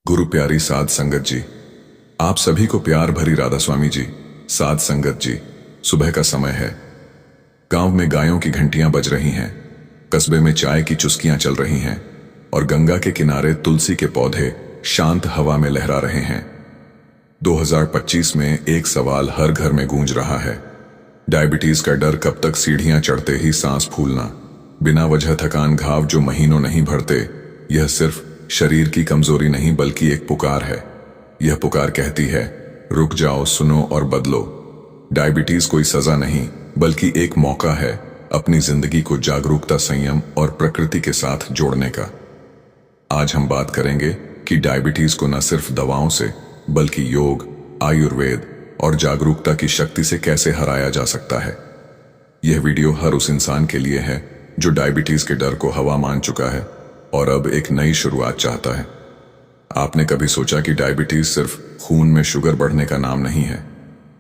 गुरु प्यारी साध संगत जी, आप सभी को प्यार भरी राधा स्वामी जी। साध संगत जी, सुबह का समय है। गांव में गायों की घंटियां बज रही हैं, कस्बे में चाय की चुस्कियां चल रही हैं और गंगा के किनारे तुलसी के पौधे शांत हवा में लहरा रहे हैं। 2025 में एक सवाल हर घर में गूंज रहा है, डायबिटीज का डर। कब तक सीढ़ियां चढ़ते ही सांस फूलना, बिना वजह थकान, घाव जो महीनों नहीं भरते। यह सिर्फ शरीर की कमजोरी नहीं बल्कि एक पुकार है। यह पुकार कहती है, रुक जाओ, सुनो और बदलो। डायबिटीज कोई सजा नहीं बल्कि एक मौका है अपनी जिंदगी को जागरूकता, संयम और प्रकृति के साथ जोड़ने का। आज हम बात करेंगे कि डायबिटीज को न सिर्फ दवाओं से बल्कि योग, आयुर्वेद और जागरूकता की शक्ति से कैसे हराया जा सकता है। यह वीडियो हर उस इंसान के लिए है जो डायबिटीज के डर को हवा मान चुका है और अब एक नई शुरुआत चाहता है। आपने कभी सोचा कि डायबिटीज सिर्फ खून में शुगर बढ़ने का नाम नहीं है?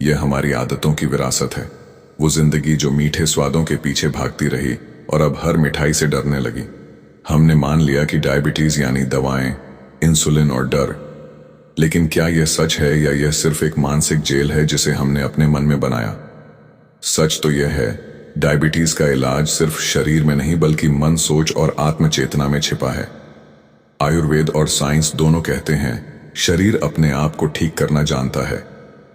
यह हमारी आदतों की विरासत है। वो जिंदगी जो मीठे स्वादों के पीछे भागती रही और अब हर मिठाई से डरने लगी। हमने मान लिया कि डायबिटीज यानी दवाएं, इंसुलिन और डर। लेकिन क्या यह सच है या यह सिर्फ एक मानसिक जेल है जिसे हमने अपने मन में बनाया? सच तो यह है, डायबिटीज का इलाज सिर्फ शरीर में नहीं बल्कि मन, सोच और आत्मचेतना में छिपा है। आयुर्वेद और साइंस दोनों कहते हैं, शरीर अपने आप को ठीक करना जानता है,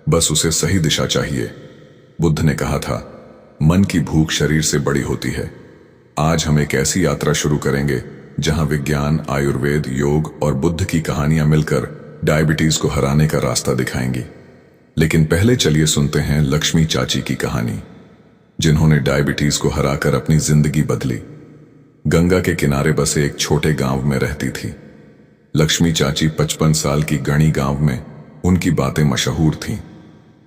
बस उसे सही दिशा चाहिए। बुद्ध ने कहा था, मन की भूख शरीर से बड़ी होती है। आज हम एक ऐसी यात्रा शुरू करेंगे जहां विज्ञान, आयुर्वेद, योग और बुद्ध की कहानियां मिलकर डायबिटीज को हराने का रास्ता दिखाएंगी। लेकिन पहले चलिए सुनते हैं लक्ष्मी चाची की कहानी, जिन्होंने डायबिटीज को हराकर अपनी जिंदगी बदली। गंगा के किनारे बसे एक छोटे गांव में रहती थी लक्ष्मी चाची। 55 साल की गणी गांव में उनकी बातें मशहूर थीं,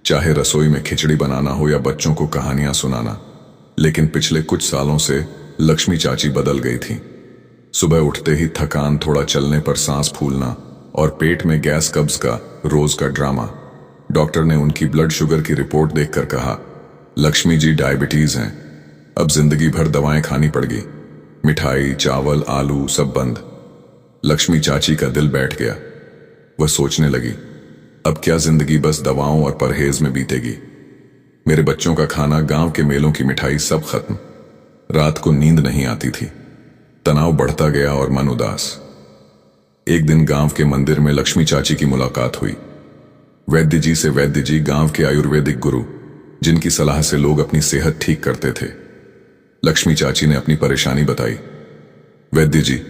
चाहे रसोई में खिचड़ी बनाना हो या बच्चों को कहानियां सुनाना। लेकिन पिछले कुछ सालों से लक्ष्मी चाची बदल गई थी। सुबह उठते ही थकान, थोड़ा चलने पर सांस फूलना और पेट में गैस, कब्ज का रोज का ड्रामा। डॉक्टर ने उनकी ब्लड शुगर की रिपोर्ट देखकर कहा, लक्ष्मी जी, डायबिटीज हैं, अब जिंदगी भर दवाएं खानी पड़गी। मिठाई, चावल, आलू सब बंद। लक्ष्मी चाची का दिल बैठ गया। वह सोचने लगी, अब क्या जिंदगी बस दवाओं और परहेज में बीतेगी? मेरे बच्चों का खाना, गांव के मेलों की मिठाई सब खत्म। रात को नींद नहीं आती थी, तनाव बढ़ता गया और मन उदास। एक दिन गांव के मंदिर में लक्ष्मी चाची की मुलाकात हुई। वैद्य जी से वैद्य जी, गांव के आयुर्वेदिक गुरु, जिनकी सलाह से लोग अपनी सेहत ठीक करते थे। लक्ष्मी चाची ने अपनी परेशानी बताई। वैद्य जी,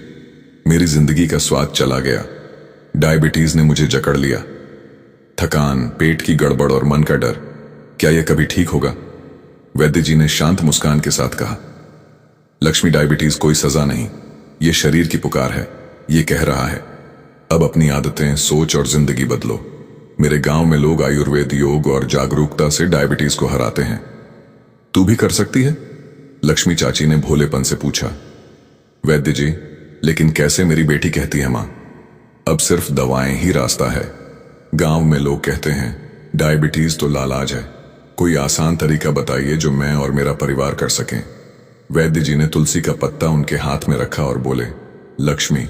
मेरी जिंदगी का स्वाद चला गया। डायबिटीज ने मुझे जकड़ लिया। थकान, पेट की गड़बड़ और मन का डर। क्या यह कभी ठीक होगा? वैद्य जी ने शांत मुस्कान के साथ कहा, लक्ष्मी, डायबिटीज कोई सजा नहीं, यह शरीर की पुकार है। यह कह रहा है, अब अपनी आदतें, सोच और जिंदगी बदलो। मेरे गांव में लोग आयुर्वेद, योग और जागरूकता से डायबिटीज को हराते हैं। तू भी कर सकती है? लक्ष्मी चाची ने भोलेपन से पूछा। वैद्य जी, लेकिन कैसे? मेरी बेटी कहती है, मां, अब सिर्फ दवाएं ही रास्ता है। गांव में लोग कहते हैं, डायबिटीज तो लालाज है, कोई आसान तरीका बताइए जो मैं और मेरा परिवार कर सकें। वैद्य जी ने तुलसी का पत्ता उनके हाथ में रखा और बोले, लक्ष्मी,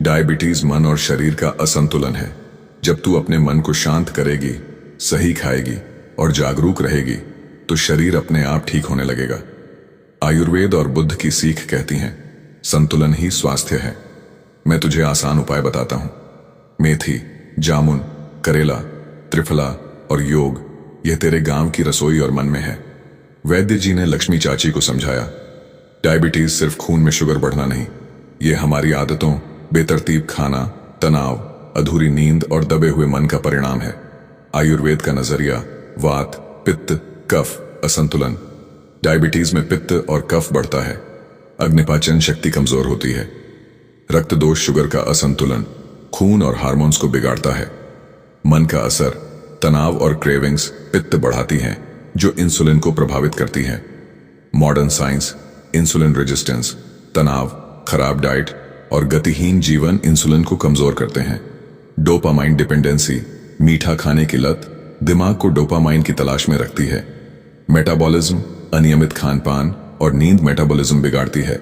डायबिटीज मन और शरीर का असंतुलन है। जब तू अपने मन को शांत करेगी, सही खाएगी और जागरूक रहेगी तो शरीर अपने आप ठीक होने लगेगा। आयुर्वेद और बुद्ध की सीख कहती हैं, संतुलन ही स्वास्थ्य है। मैं तुझे आसान उपाय बताता हूं। मेथी, जामुन, करेला, त्रिफला और योग, यह तेरे गांव की रसोई और मन में है। वैद्य जी ने लक्ष्मी चाची को समझाया, डायबिटीज सिर्फ खून में शुगर बढ़ना नहीं, यह हमारी आदतों, बेतरतीब खाना, तनाव, अधूरी नींद और दबे हुए मन का परिणाम है। आयुर्वेद का नजरिया, वात, पित्त, कफ, असंतुलन। डायबिटीज में पित्त और कफ बढ़ता है, अग्निपाचन शक्ति कमजोर होती है। रक्त दोष, शुगर का असंतुलन, खून और हार्मोन्स को बिगाड़ता है। मन का असर, तनाव और क्रेविंग्स पित्त बढ़ाती हैं जो इंसुलिन को प्रभावित करती है। मॉडर्न साइंस, इंसुलिन रेजिस्टेंस, तनाव, खराब डाइट और गतिहीन जीवन इंसुलिन को कमजोर करते हैं। डोपामाइन डिपेंडेंसी, मीठा खाने की लत दिमाग को डोपामाइन की तलाश में रखती है। मेटाबॉलिज्म, अनियमित खानपान और नींद मेटाबॉलिज्म बिगाड़ती है।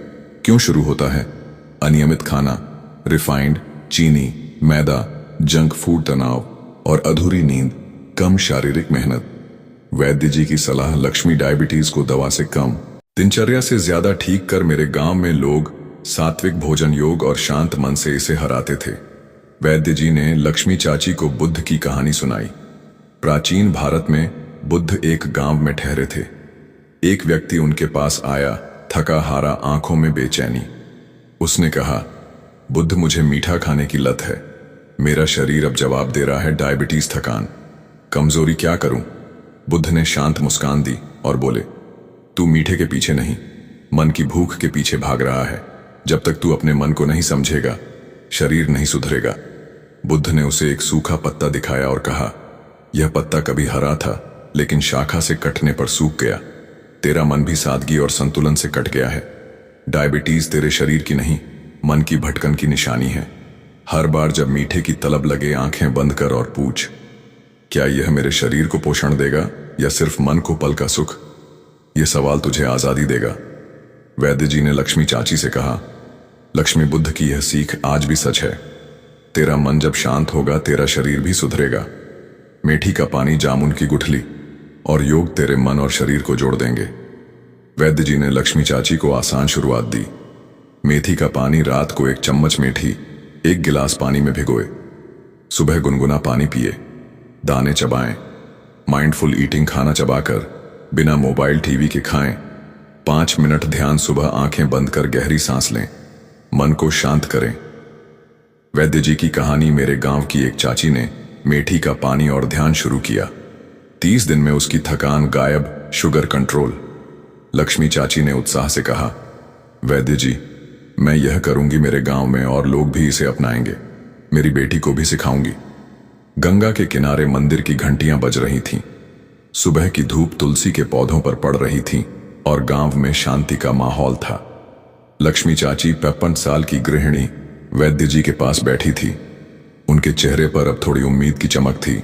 क्यों शुरू होता है? अनियमित खाना, रिफाइंड, चीनी, मैदा, जंक फूड, तनाव और अधूरी नींद, कम शारीरिक मेहनत। वैद्य जी की सलाह, लक्ष्मी डायबिटीज को दवा से कम, दिनचर्या से ज्यादा ठीक कर। मेरे गांव में लोग सात्विक भोजन, योग और शांत मन से इसे हराते थे। वैद्य जी ने लक्ष्मी चाची को बुद्ध की कहानी सुनाई। प्राचीन भारत में बुद्ध एक गांव में ठहरे थे। एक व्यक्ति उनके पास आया, थका हारा, आंखों में बेचैनी। उसने कहा, बुद्ध, मुझे मीठा खाने की लत है। मेरा शरीर अब जवाब दे रहा है, डायबिटीज, थकान, कमजोरी, क्या करूं? बुद्ध ने शांत मुस्कान दी और बोले, तू मीठे के पीछे नहीं, मन की भूख के पीछे भाग रहा है। जब तक तू अपने मन को नहीं समझेगा, शरीर नहीं सुधरेगा। बुद्ध ने उसे एक सूखा पत्ता दिखाया और कहा, यह पत्ता कभी हरा था, लेकिन शाखा से कटने पर सूख गया। तेरा मन भी सादगी और संतुलन से कट गया है। डायबिटीज तेरे शरीर की नहीं, मन की भटकन की निशानी है। हर बार जब मीठे की तलब लगे, आंखें बंद कर और पूछ, क्या यह मेरे शरीर को पोषण देगा या सिर्फ मन को पल का सुख? यह सवाल तुझे आजादी देगा। वैद्य जी ने लक्ष्मी चाची से कहा, लक्ष्मी, बुद्ध की यह सीख आज भी सच है। तेरा मन जब शांत होगा, तेरा शरीर भी सुधरेगा। मेथी का पानी, जामुन की गुठली और योग तेरे मन और शरीर को जोड़ देंगे। वैद्य जी ने लक्ष्मी चाची को आसान शुरुआत दी। मेथी का पानी, रात को 1 चम्मच मेथी 1 गिलास पानी में भिगोए। सुबह गुनगुना पानी पिए, दाने चबाएं। माइंडफुल ईटिंग, खाना चबाकर बिना मोबाइल टीवी के खाएं। 5 मिनट ध्यान, सुबह आंखें बंद कर गहरी सांस लें, मन को शांत करें। वैद्य जी की कहानी, मेरे गांव की एक चाची ने मेथी का पानी और ध्यान शुरू किया। 30 दिन में उसकी थकान गायब, शुगर कंट्रोल। लक्ष्मी चाची ने उत्साह से कहा, वैद्य जी, मैं यह करूंगी, मेरे गांव में और लोग भी इसे अपनाएंगे। मेरी बेटी को भी सिखाऊंगी। गंगा के किनारे मंदिर की घंटियां बज रही थीं। सुबह की धूप तुलसी के पौधों पर पड़ रही थी और गांव में शांति का माहौल था। लक्ष्मी चाची, 55 साल की गृहिणी, वैद्य जी के पास बैठी थी। उनके चेहरे पर अब थोड़ी उम्मीद की चमक थी।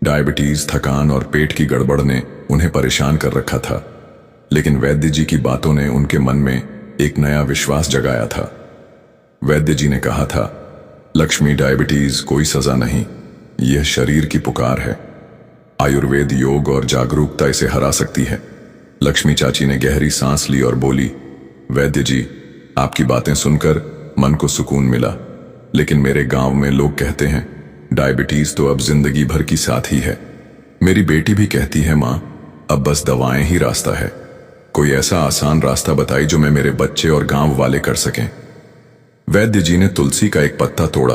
डायबिटीज, थकान और पेट की गड़बड़ ने उन्हें परेशान कर रखा था, लेकिन वैद्य जी की बातों ने उनके मन में एक नया विश्वास जगाया था। वैद्य जी ने कहा था, लक्ष्मी, डायबिटीज कोई सजा नहीं, यह शरीर की पुकार है। आयुर्वेद, योग और जागरूकता इसे हरा सकती है। लक्ष्मी चाची ने गहरी सांस ली और बोली, वैद्य जी, आपकी बातें सुनकर मन को सुकून मिला, लेकिन मेरे गांव में लोग कहते हैं डायबिटीज तो अब जिंदगी भर की साथी है। मेरी बेटी भी कहती है, मां, अब बस दवाएं ही रास्ता है। कोई ऐसा आसान रास्ता बताई जो मैं मेरे बच्चे और गांव वाले कर सकें। वैद्य जी ने तुलसी का एक पत्ता तोड़ा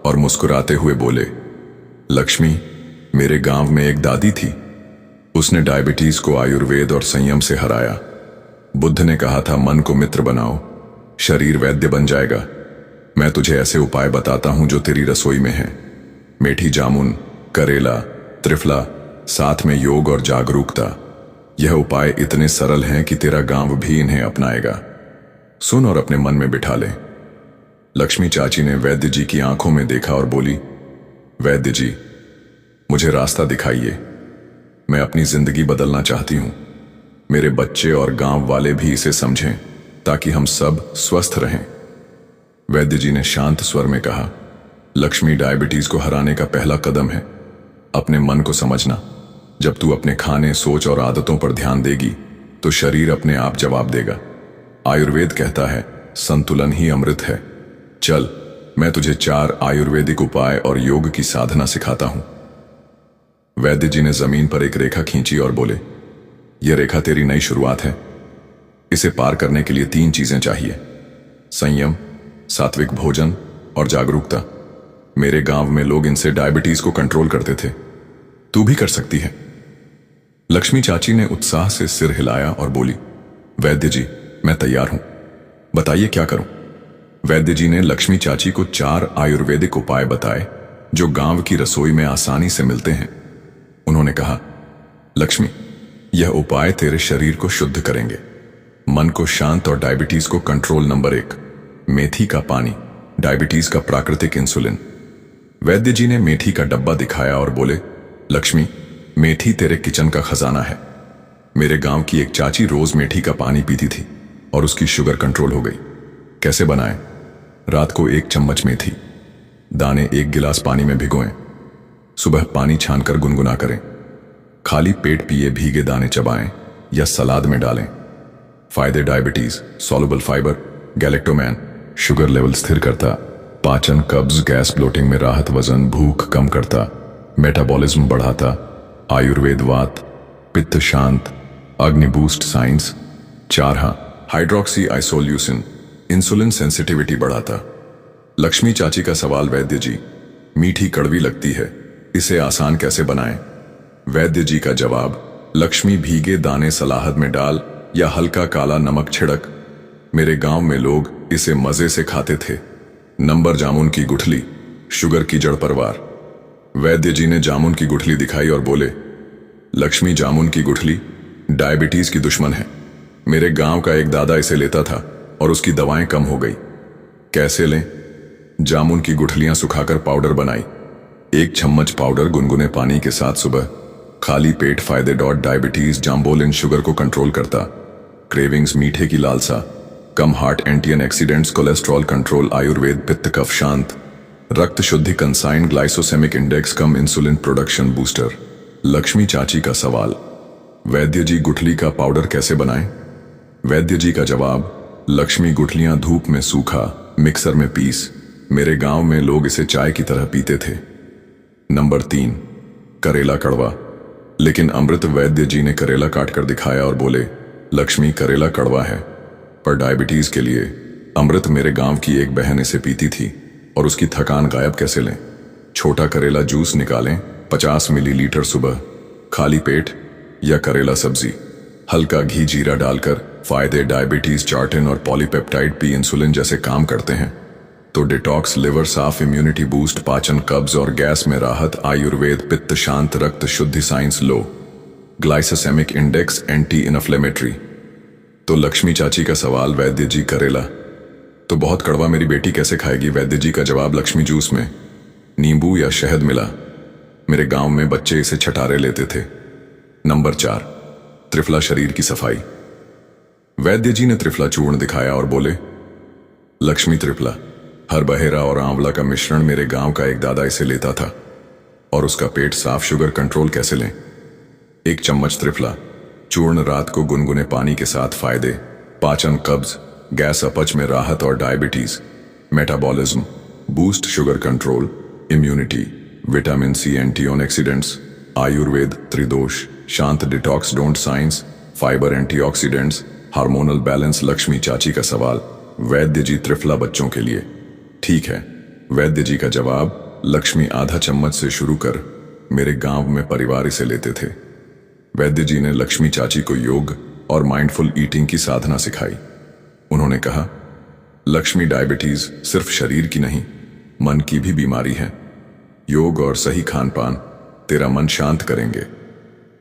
और मुस्कुराते हुए बोले, लक्ष्मी, मेरे गांव में एक दादी थी। उसने डायबिटीज को आयुर्वेद और संयम से हराया। बुद्ध ने कहा था, मन को मित्र बनाओ, शरीर वैद्य बन जाएगा। मैं तुझे ऐसे उपाय बताता हूं जो तेरी रसोई में हैं। मेथी, जामुन, करेला, त्रिफला, साथ में योग और जागरूकता। यह उपाय इतने सरल हैं कि तेरा गांव भी इन्हें अपनाएगा। सुन और अपने मन में बिठा ले। लक्ष्मी चाची ने वैद्य जी की आंखों में देखा और बोली, वैद्य जी, मुझे रास्ता दिखाइए। मैं अपनी जिंदगी बदलना चाहती हूं। मेरे बच्चे और गांव वाले भी इसे समझें ताकि हम सब स्वस्थ रहें। वैद्य जी ने शांत स्वर में कहा, लक्ष्मी, डायबिटीज को हराने का पहला कदम है अपने मन को समझना। जब तू अपने खाने, सोच और आदतों पर ध्यान देगी तो शरीर अपने आप जवाब देगा। आयुर्वेद कहता है, संतुलन ही अमृत है। चल, मैं तुझे 4 आयुर्वेदिक उपाय और योग की साधना सिखाता हूं। वैद्य जी ने जमीन पर एक रेखा खींची और बोले, यह रेखा तेरी नई शुरुआत है। इसे पार करने के लिए 3 चीजें चाहिए, संयम, सात्विक भोजन और जागरूकता। मेरे गांव में लोग इनसे डायबिटीज को कंट्रोल करते थे। तू भी कर सकती है। लक्ष्मी चाची ने उत्साह से सिर हिलाया और बोली, वैद्य जी, मैं तैयार हूं, बताइए क्या करूं। वैद्य जी ने लक्ष्मी चाची को 4 आयुर्वेदिक उपाय बताए जो गांव की रसोई में आसानी से मिलते हैं। उन्होंने कहा, लक्ष्मी, यह उपाय तेरे शरीर को शुद्ध करेंगे, मन को शांत और डायबिटीज को कंट्रोल। नंबर 1, मेथी का पानी, डायबिटीज का प्राकृतिक इंसुलिन। वैद्य जी ने मेथी का डब्बा दिखाया और बोले, लक्ष्मी, मेथी तेरे किचन का खजाना है। मेरे गांव की एक चाची रोज मेथी का पानी पीती थी और उसकी शुगर कंट्रोल हो गई। कैसे बनाएं? रात को 1 चम्मच मेथी, दाने एक गिलास पानी में भिगोएं। सुबह पानी छानकर गुनगुना करें। खाली पेट पिए भीगे दाने चबाएं या सलाद में डालें। फायदे: diabetes, soluble fibre, galactomannan, sugar level स्थिर करता, पाचन, कब्ज, गैस, ब्लोटिंग में राहत, वजन, भूख कम करता, मेटाबॉलिज्म बढ़ाता, आयुर्वेद, वात, पित्त शांत, अग्नि boost science. 4 hydroxy isoleucine, insulin sensitivity बढ़ाता। लक्ष्मी चाची का सवाल: वैद्य जी, मीठी कड़वी लगती है, इसे आसान कैसे बनाएं? वैद्य जी का जवाब: लक्ष्मी भीगे दाने सलाहत में डाल या हल्का काला नमक छिड़क। मेरे गांव में लोग इसे मजे से खाते थे। नंबर: जामुन की गुठली, शुगर की जड़ परवार। वैद्य जी ने जामुन की गुठली दिखाई और बोले, लक्ष्मी जामुन की गुठली डायबिटीज की दुश्मन है। मेरे गांव का एक दादा इसे लेता था और उसकी दवाएं कम हो गई। कैसे लें? जामुन की गुठलियां सुखाकर पाउडर बनाई। 1 चम्मच पाउडर गुनगुने पानी के साथ सुबह। खाली पेट। फायदे: डायबिटीज, जाम्बोलिन शुगर को कंट्रोल करता। क्रेविंग्स, मीठे की लालसा कम, heart, anti oxidants, cholesterol control, Ayurveda, पित्त कफ शांत, रक्त शुद्धि, कंसाइन, ग्लाइसोसेमिक इंडेक्स कम, इंसुलिन प्रोडक्शन बूस्टर। लक्ष्मी चाची का सवाल: वैद्य जी, गुठली का पाउडर कैसे बनाएं? वैद्य जी का जवाब: लक्ष्मी गुठलियां धूप में सूखा, मिक्सर में पीस। मेरे गांव में लोग इसे चाय की तरह पीते थे। नंबर 3 करेला कड़वा, लेकिन अमृत। वैद्य जी ने करेला काटकर दिखाया और बोले, लक्ष्मी, करेला कड़वा है पर डायबिटीज के लिए अमृत। मेरे गांव की एक बहन इसे पीती थी और उसकी थकान गायब। कैसे लें? छोटा करेला जूस निकालें 50 मिलीलीटर सुबह, खाली पेट, या करेला सब्जी, हल्का घी जीरा डालकर। फायदे: डायबिटीज, चार्टिन और पॉलीपेप्टाइड पी इंसुलिन जैसे काम करते हैं तो डिटॉक्स, लिवर साफ, इम्यूनिटी बूस्ट, पाचन, कब्ज और गैस में राहत, आयुर्वेद, पित्त शांत, रक्त शुद्धि साइंस लो, ग्लाइसेमिक इंडेक्स, एंटी इन्फ्लेमेटरी। तो लक्ष्मी चाची का सवाल: वैद्य जी, करेला तो बहुत कड़वा, मेरी बेटी कैसे खाएगी? वैद्य जी का जवाब: लक्ष्मी, जूस में नींबू या शहद मिला। मेरे गांव में बच्चे इसे छटारे लेते थे। नंबर 4 त्रिफला, शरीर की सफाई। वैद्य जी ने त्रिफला चूर्ण दिखाया और बोले, लक्ष्मी, त्रिफला हर बहेरा और आंवला का मिश्रण। मेरे गांव का एक दादा इसे लेता था और उसका पेट साफ। शुगर कंट्रोल कैसे लें? 1 चम्मच त्रिफला चूर्ण रात को गुनगुने पानी के साथ। फायदे: पाचन, कब्ज, गैस, अपच में राहत और diabetes, metabolism boost, sugar control, immunity, vitamin C, antioxidants, Ayurveda, त्रिदोष शांत, detox, don't science, fibre, antioxidants, hormonal balance. Lakshmi चाची का सवाल: वैद्य जी, त्रिफला बच्चों के लिए ठीक है? वैद्य जी का जवाब: लक्ष्मी, आधा चम्मच से शुरू कर। मेरे गांव में परिवार इसे लेते थे। वैद्य जी ने लक्ष्मी चाची को योग और माइंडफुल ईटिंग की साधना सिखाई। उन्होंने कहा, लक्ष्मी, डायबिटीज सिर्फ शरीर की नहीं, मन की भी बीमारी है। योग और सही खान पान तेरा मन शांत करेंगे।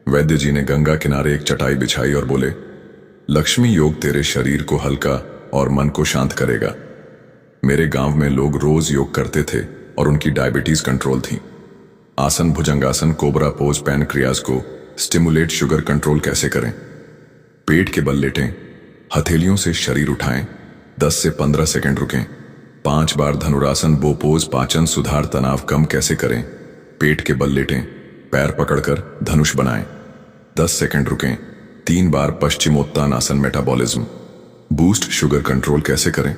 वैद्य जी ने गंगा किनारे एक चटाई बिछाई और बोले, लक्ष्मी, योग तेरे शरीर को हल्का और मन को शांत करेगा। मेरे गांव में लोग रोज योग करते थे और उनकी डायबिटीज कंट्रोल थी। आसन, भुजंगासन, कोबरा पोज, पैनक्रियाज को स्टिमुलेट। शुगर कंट्रोल कैसे करें? पेट के बल लेटें, हथेलियों से शरीर उठाएं, 10 से 15 सेकंड रुकें, 5 बार धनुरासन, बो पोज। पाचन सुधार, तनाव कम कैसे करें? पेट के बल लेटें, पैर पकड़कर धनुष बनाएं, 10 सेकंड रुकें, 3 बार Paschimottanasana. Metabolism boost, sugar control कैसे करें?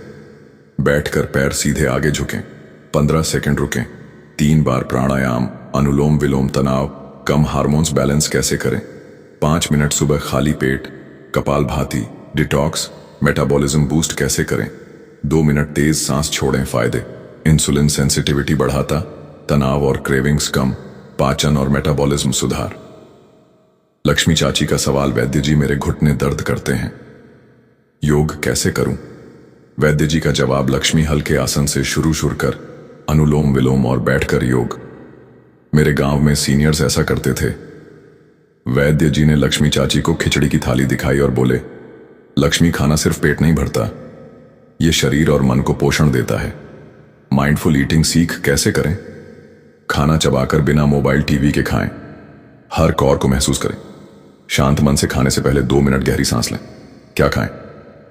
बैठकर पैर सीधे आगे झुकें, 15 सेकंड रुकें, 3 बार प्राणायाम, अनुलोम विलोम। तनाव कम, हार्मोन्स बैलेंस कैसे करें? 5 मिनट सुबह खाली पेट, कपालभाति, डिटॉक्स। मेटाबॉलिज्म बूस्ट कैसे करें? 2 मिनट तेज सांस छोड़ें। फायदे: इंसुलिन सेंसिटिविटी बढ़ाता, तनाव और क्रेविंग्स कम, पाचन और मेटाबॉलिज्म सुधार। लक्ष्मी चाची का सवाल: वैद्य जी, मेरे घुटने दर्द करते हैं, योग कैसे करूं? वैद्य जी का जवाब: लक्ष्मी, हल्के आसन से शुरू कर, अनुलोम विलोम और बैठकर योग। मेरे गांव में सीनियर्स ऐसा करते थे। वैद्य जी ने लक्ष्मी चाची को खिचड़ी की थाली दिखाई और बोले, लक्ष्मी, खाना सिर्फ पेट नहीं भरता, ये शरीर और मन को पोषण देता है। माइंडफुल ईटिंग सीख कैसे करें? खाना चबाकर बिना मोबाइल टीवी के खाएं, हर कौर को महसूस करें। शांत मन से खाने से पहले 2 मिनट गहरी सांस लें। क्या खाएं?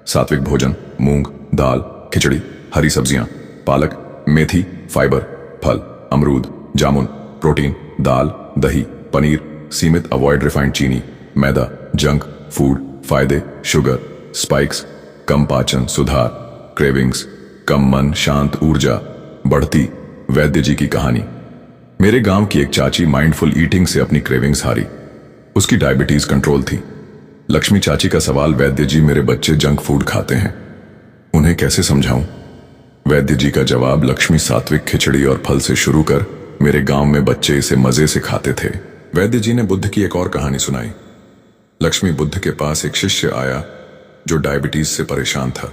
सात्विक भोजन, मूंग दाल, खिचड़ी, हरी सब्जियां, पालक, मेथी, फाइबर, फल, अमरूद, जामुन, प्रोटीन, दाल, दही, पनीर, सीमित, अवॉइड रिफाइंड चीनी, मैदा, जंक फूड, फायदे, शुगर, स्पाइक्स, कम पाचन, सुधार, क्रेविंग्स, कम मन, शांत ऊर्जा, बढ़ती। वैद्य जी की कहानी। मेरे गांव की एक चाची माइंडफुल ईटिंग से अपनी क्रेविंग्स हारी। उसकी डायबिटीज कंट्रोल थी। लक्ष्मी चाची का सवाल, वैद्य जी मेरे बच्चे जंक फूड खाते हैं, उन्हें कैसे समझाऊं? वैद्य जी का जवाब, लक्ष्मी सात्विक खिचड़ी और फल से शुरू कर, मेरे गांव में बच्चे इसे मजे से खाते थे। वैद्य जी ने बुद्ध की एक और कहानी सुनाई। लक्ष्मी बुद्ध के पास एक शिष्य आया जो डायबिटीज से परेशान था।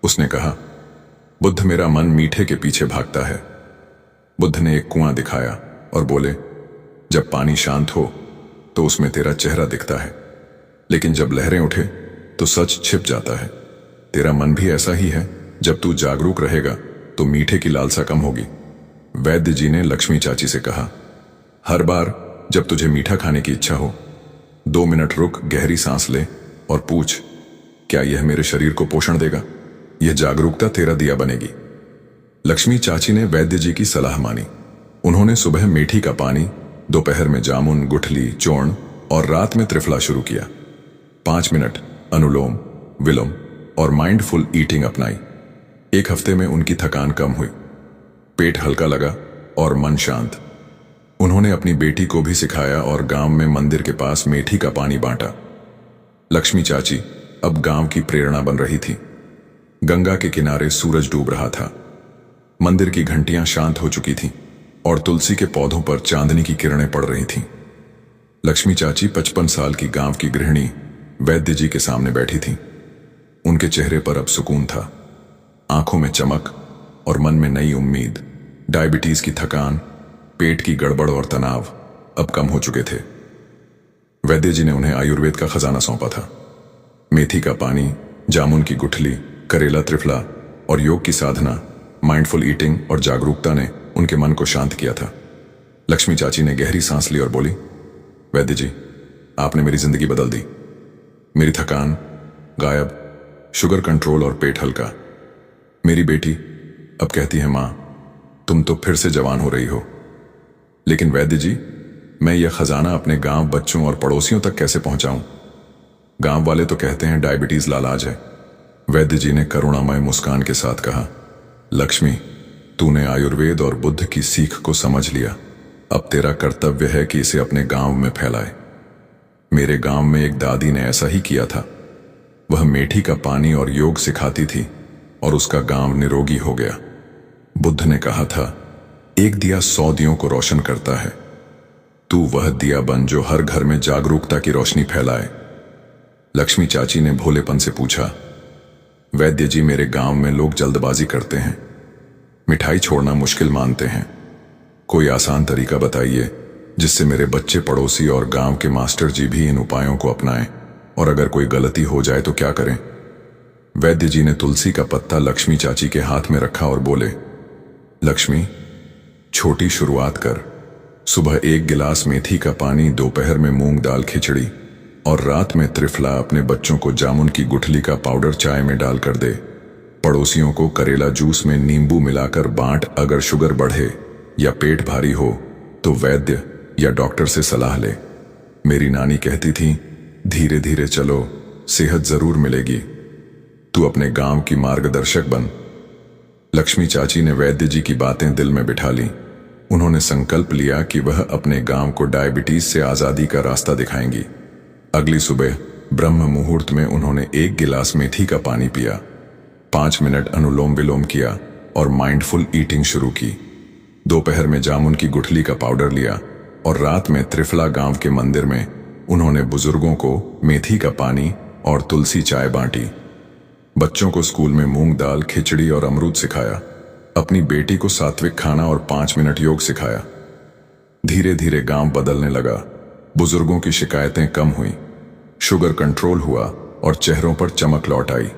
उसने कहा, बुद्ध मेरा मन मीठे के पीछे भागता है। बुद्ध ने एक कुआं दिखाया और बोले, जब पानी शांत हो तो उसमें तेरा चेहरा दिखता है, लेकिन जब लहरें उठे तो सच छिप जाता है। तेरा मन भी ऐसा ही है, जब तू जागरूक रहेगा तो मीठे की लालसा कम होगी। वैद्य जी ने लक्ष्मी चाची से कहा, हर बार जब तुझे मीठा खाने की इच्छा हो, 2 मिनट रुक, गहरी सांस ले और पूछ, क्या यह मेरे शरीर को पोषण देगा? यह जागरूकता तेरा दिया बनेगी। लक्ष्मी चाची ने वैद्य जी की सलाह मानी। उन्होंने सुबह मेथी का पानी, दोपहर में जामुन, गुठली, चोर्ण और रात में त्रिफला शुरू किया। 5 मिनट अनुलोम विलोम और माइंडफुल ईटिंग अपनाई। 1 हफ्ते में उनकी थकान कम हुई, पेट हल्का लगा और मन शांत। उन्होंने अपनी बेटी को भी सिखाया और गांव में मंदिर के पास मेथी का पानी बांटा। लक्ष्मी चाची अब गांव की प्रेरणा बन रही थी। गंगा के किनारे सूरज डूब रहा था, मंदिर की घंटियां शांत हो चुकी थीं और तुलसी के पौधों पर चांदनी की किरणें पड़ रही थीं। लक्ष्मी चाची 55 साल की गांव की गृहिणी वैद्य जी के सामने बैठी थीं। उनके चेहरे पर अब सुकून था, आंखों में चमक और मन में नई उम्मीद। डायबिटीज की थकान, पेट की गड़बड़ और तनाव अब कम हो चुके थे। वैद्य जी ने उन्हें आयुर्वेद का खजाना सौंपा था। मेथी का पानी, जामुन की गुठली, करेला त्रिफला और योग की साधना, माइंडफुल ईटिंग और जागरूकता ने उनके मन को शांत किया था। लक्ष्मी चाची ने गहरी सांस ली और बोली, वैद्य जी, आपने मेरी जिंदगी बदल दी। मेरी थकान गायब, शुगर कंट्रोल और पेट हल्का। मेरी बेटी अब कहती है, मां तुम तो फिर से जवान हो रही हो। लेकिन वैद्य जी, मैं यह खजाना अपने गांव, बच्चों और पड़ोसियों तक कैसे पहुंचाऊं? गांव वाले तो कहते हैं डायबिटीज लालाज है। वैद्य जी ने करुणामय मुस्कान के साथ कहा, लक्ष्मी, तूने आयुर्वेद और बुद्ध की सीख को समझ लिया। अब तेरा कर्तव्य है कि इसे अपने गांव में फैलाए। मेरे गांव में एक दादी ने ऐसा ही किया था। वह मेथी का पानी और योग सिखाती थी और उसका गांव निरोगी हो गया। बुद्ध ने कहा था, एक दिया 100 दियों को रोशन करता है। तू वह दिया बन जो हर घर में जागरूकता की रोशनी फैलाए। लक्ष्मी चाची ने भोलेपन से पूछा, वैद्य जी, मेरे गांव में लोग जल्दबाजी करते हैं, मिठाई छोड़ना मुश्किल मानते हैं। कोई आसान तरीका बताइए जिससे मेरे बच्चे, पड़ोसी और गांव के मास्टर जी भी इन उपायों को अपनाएं, और अगर कोई गलती हो जाए तो क्या करें? वैद्य जी ने तुलसी का पत्ता लक्ष्मी चाची के हाथ में रखा और बोले, लक्ष्मी, छोटी शुरुआत कर। सुबह 1 गिलास मेथी का पानी, दोपहर में मूंग दाल खिचड़ी और रात में त्रिफला। अपने बच्चों को जामुन की गुठली का पाउडर चाय में डालकर दे। पड़ोसियों को करेला जूस में नींबू मिलाकर बांट। अगर शुगर बढ़े या पेट भारी हो तो वैद्य या डॉक्टर से सलाह ले। मेरी नानी कहती थी, धीरे धीरे चलो, सेहत जरूर मिलेगी। तू अपने गांव की मार्गदर्शक बन। लक्ष्मी चाची ने वैद्य जी की बातें दिल में बिठा ली। उन्होंने संकल्प लिया कि वह अपने गांव को डायबिटीज से आजादी का रास्ता दिखाएंगी। अगली सुबह ब्रह्म मुहूर्त में उन्होंने 1 गिलास मेथी का पानी पिया, 5 मिनट अनुलोम विलोम किया और माइंडफुल ईटिंग शुरू की। दोपहर में जामुन की गुठली का पाउडर लिया और रात में त्रिफला। गांव के मंदिर में उन्होंने बुजुर्गों को मेथी का पानी और तुलसी चाय बांटी। बच्चों को स्कूल में मूंग दाल खिचड़ी और अमरूद सिखाया। अपनी बेटी को सात्विक खाना और 5 मिनट योग सिखाया। धीरे धीरे गांव बदलने लगा। बुजुर्गों की शिकायतें कम हुई, शुगर कंट्रोल हुआ और चेहरों पर चमक लौट आई।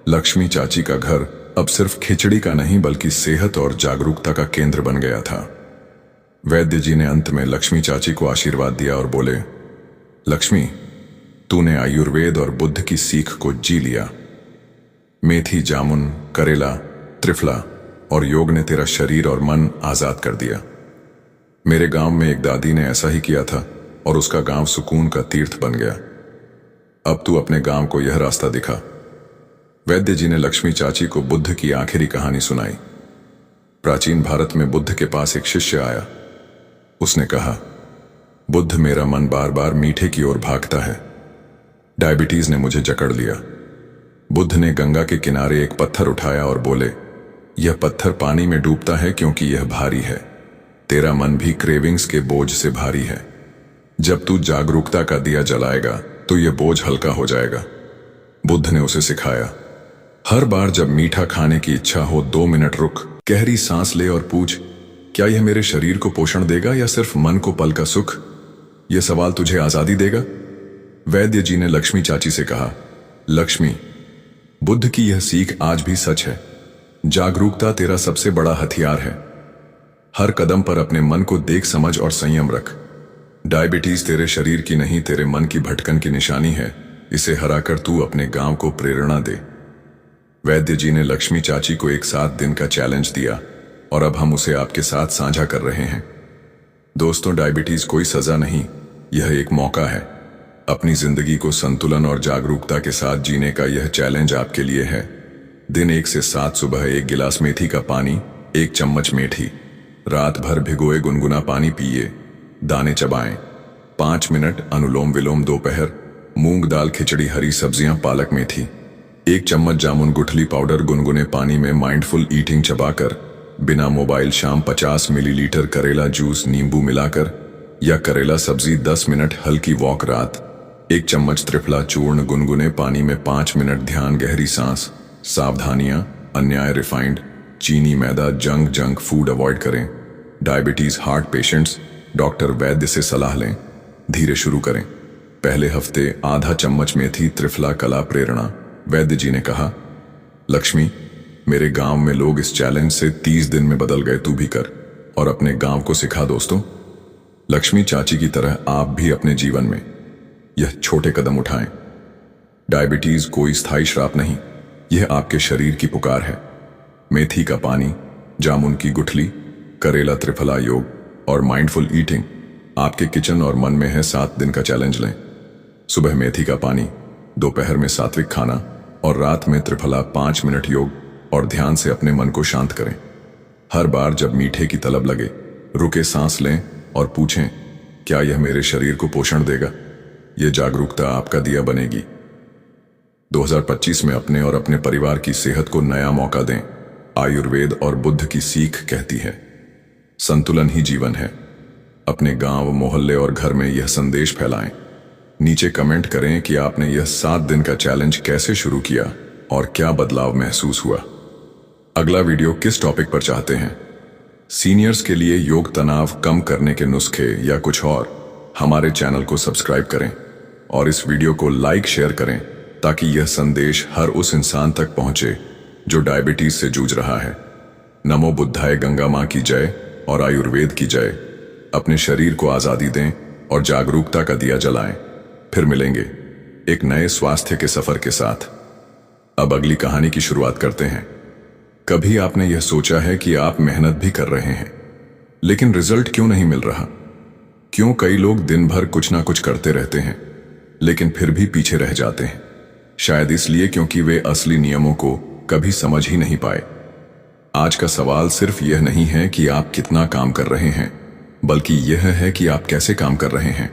लक्ष्मी चाची का घर अब सिर्फ खिचड़ी का नहीं बल्कि सेहत और जागरूकता का केंद्र बन गया था। वैद्य जी ने अंत में लक्ष्मी चाची को आशीर्वाद दिया और बोले, लक्ष्मी, तूने आयुर्वेद और बुद्ध की सीख को जी लिया। मेथी, जामुन, करेला, त्रिफला और योग ने तेरा शरीर और मन आजाद कर दिया। मेरे गांव में एक दादी ने ऐसा ही किया था और उसका गांव सुकून का तीर्थ बन गया। अब तू अपने गांव को यह रास्ता दिखा। वैद्य जी ने लक्ष्मी चाची को बुद्ध की आखिरी कहानी सुनाई। प्राचीन भारत में बुद्ध के पास एक शिष्य आया। उसने कहा, बुद्ध, मेरा मन बार बार मीठे की ओर भागता है। डायबिटीज ने मुझे जकड़ लिया। बुद्ध ने गंगा के किनारे एक पत्थर उठाया और बोले, यह पत्थर पानी में डूबता है क्योंकि यह भारी है। तेरा मन भी क्रेविंग्स के बोझ से भारी है। जब तू जागरूकता का दिया जलाएगा तो यह बोझ हल्का हो जाएगा। बुद्ध ने उसे सिखाया, हर बार जब मीठा खाने की इच्छा हो 2 मिनट रुक, गहरी सांस ले और पूछ, क्या यह मेरे शरीर को पोषण देगा या सिर्फ मन को पल का सुख? यह सवाल तुझे आजादी देगा। वैद्य जी ने लक्ष्मी चाची से कहा, लक्ष्मी, बुद्ध की यह सीख आज भी सच है। जागरूकता तेरा सबसे बड़ा हथियार है। हर कदम पर अपने मन को देख, समझ और संयम रख। डायबिटीज तेरे शरीर की नहीं, तेरे मन की भटकन की निशानी है। इसे हराकर तू अपने गांव को प्रेरणा दे। वैद्य जी ने लक्ष्मी चाची को एक 7 दिन का चैलेंज दिया और अब हम उसे आपके साथ साझा कर रहे हैं। दोस्तों, डायबिटीज कोई सजा नहीं, यह एक मौका है। अपनी जिंदगी को संतुलन और जागरूकता के साथ जीने का यह चैलेंज आपके लिए है। दिन 1 से 7 सुबह 1 गिलास मेथी का पानी, 1 चम्मच मेथी। रात भर भिगोए गुनगुना पानी पिए, दाने चबाएं। 5 मिनट अनुलोम विलोम। दोपहर मूंग दाल खिचड़ी, हरी सब्जियां, पालक मेथी। 1 चम्मच जामुन गुठली पाउडर गुनगुने पानी में माइंडफुल ईटिंग चबाकर। बिना मोबाइल शाम 50 मिलीलीटर करेला जूस नींबू मिलाकर या करेला सब्जी 10 मिनट हल्की वॉक। रात 1 चम्मच त्रिफला चूर्ण गुनगुने पानी में 5 मिनट ध्यान गहरी सांस। सावधानियां, अन्याय रिफाइंड चीनी मैदा जंक फूड अवॉइड करें। डायबिटीज हार्ट पेशेंट्स डॉक्टर वैद्य से सलाह लें। धीरे शुरू करें। पहले हफ्ते आधा चम्मच मेथी त्रिफला कला प्रेरणा। वैद्य जी ने कहा, लक्ष्मी, मेरे गांव में लोग इस चैलेंज से 30 दिन में बदल गए, तू भी कर और अपने गांव को सिखा। दोस्तों, लक्ष्मी चाची की तरह आप भी अपने जीवन में यह छोटे कदम उठाएं। डायबिटीज कोई स्थायी श्राप नहीं, यह आपके शरीर की पुकार है। मेथी का पानी, जामुन की गुठली, करेला त्रिफला योग और माइंडफुल ईटिंग आपके किचन और मन में है। 7 दिन का चैलेंज लें। सुबह मेथी का पानी, दोपहर में सात्विक खाना और रात में त्रिफला। 5 मिनट योग और ध्यान से अपने मन को शांत करें। हर बार जब मीठे की तलब लगे, रुके, सांस लें और पूछें, क्या यह मेरे शरीर को पोषण देगा? यह जागरूकता आपका दिया बनेगी। 2025 में अपने और अपने परिवार की सेहत को नया मौका दें। आयुर्वेद और बुद्ध की सीख कहती है, संतुलन ही जीवन है। अपने गांव, मोहल्ले और घर में यह संदेश फैलाएं। नीचे कमेंट करें कि आपने यह 7 दिन का चैलेंज कैसे शुरू किया और क्या बदलाव महसूस हुआ। अगला वीडियो किस टॉपिक पर चाहते हैं? सीनियर्स के लिए योग तनाव कम करने के नुस्खे या कुछ और? हमारे चैनल को सब्सक्राइब करें और इस वीडियो को लाइक शेयर करें ताकि यह संदेश हर उस इंसान तक पहुंचे जो डायबिटीज से जूझ रहा है। नमो बुद्धाय, गंगा मां की जय और आयुर्वेद की जय। अपने शरीर को आजादी दें और जागरूकता का दिया जलाएं। फिर मिलेंगे एक नए स्वास्थ्य के सफर के साथ। अब अगली कहानी की शुरुआत करते हैं। कभी आपने यह सोचा है कि आप मेहनत भी कर रहे हैं लेकिन रिजल्ट क्यों नहीं मिल रहा? क्यों कई लोग दिन भर कुछ ना कुछ करते रहते हैं लेकिन फिर भी पीछे रह जाते हैं? शायद इसलिए क्योंकि वे असली नियमों को कभी समझ ही नहीं पाए। आज का सवाल सिर्फ यह नहीं है कि आप कितना काम कर रहे हैं, बल्कि यह है कि आप कैसे काम कर रहे हैं।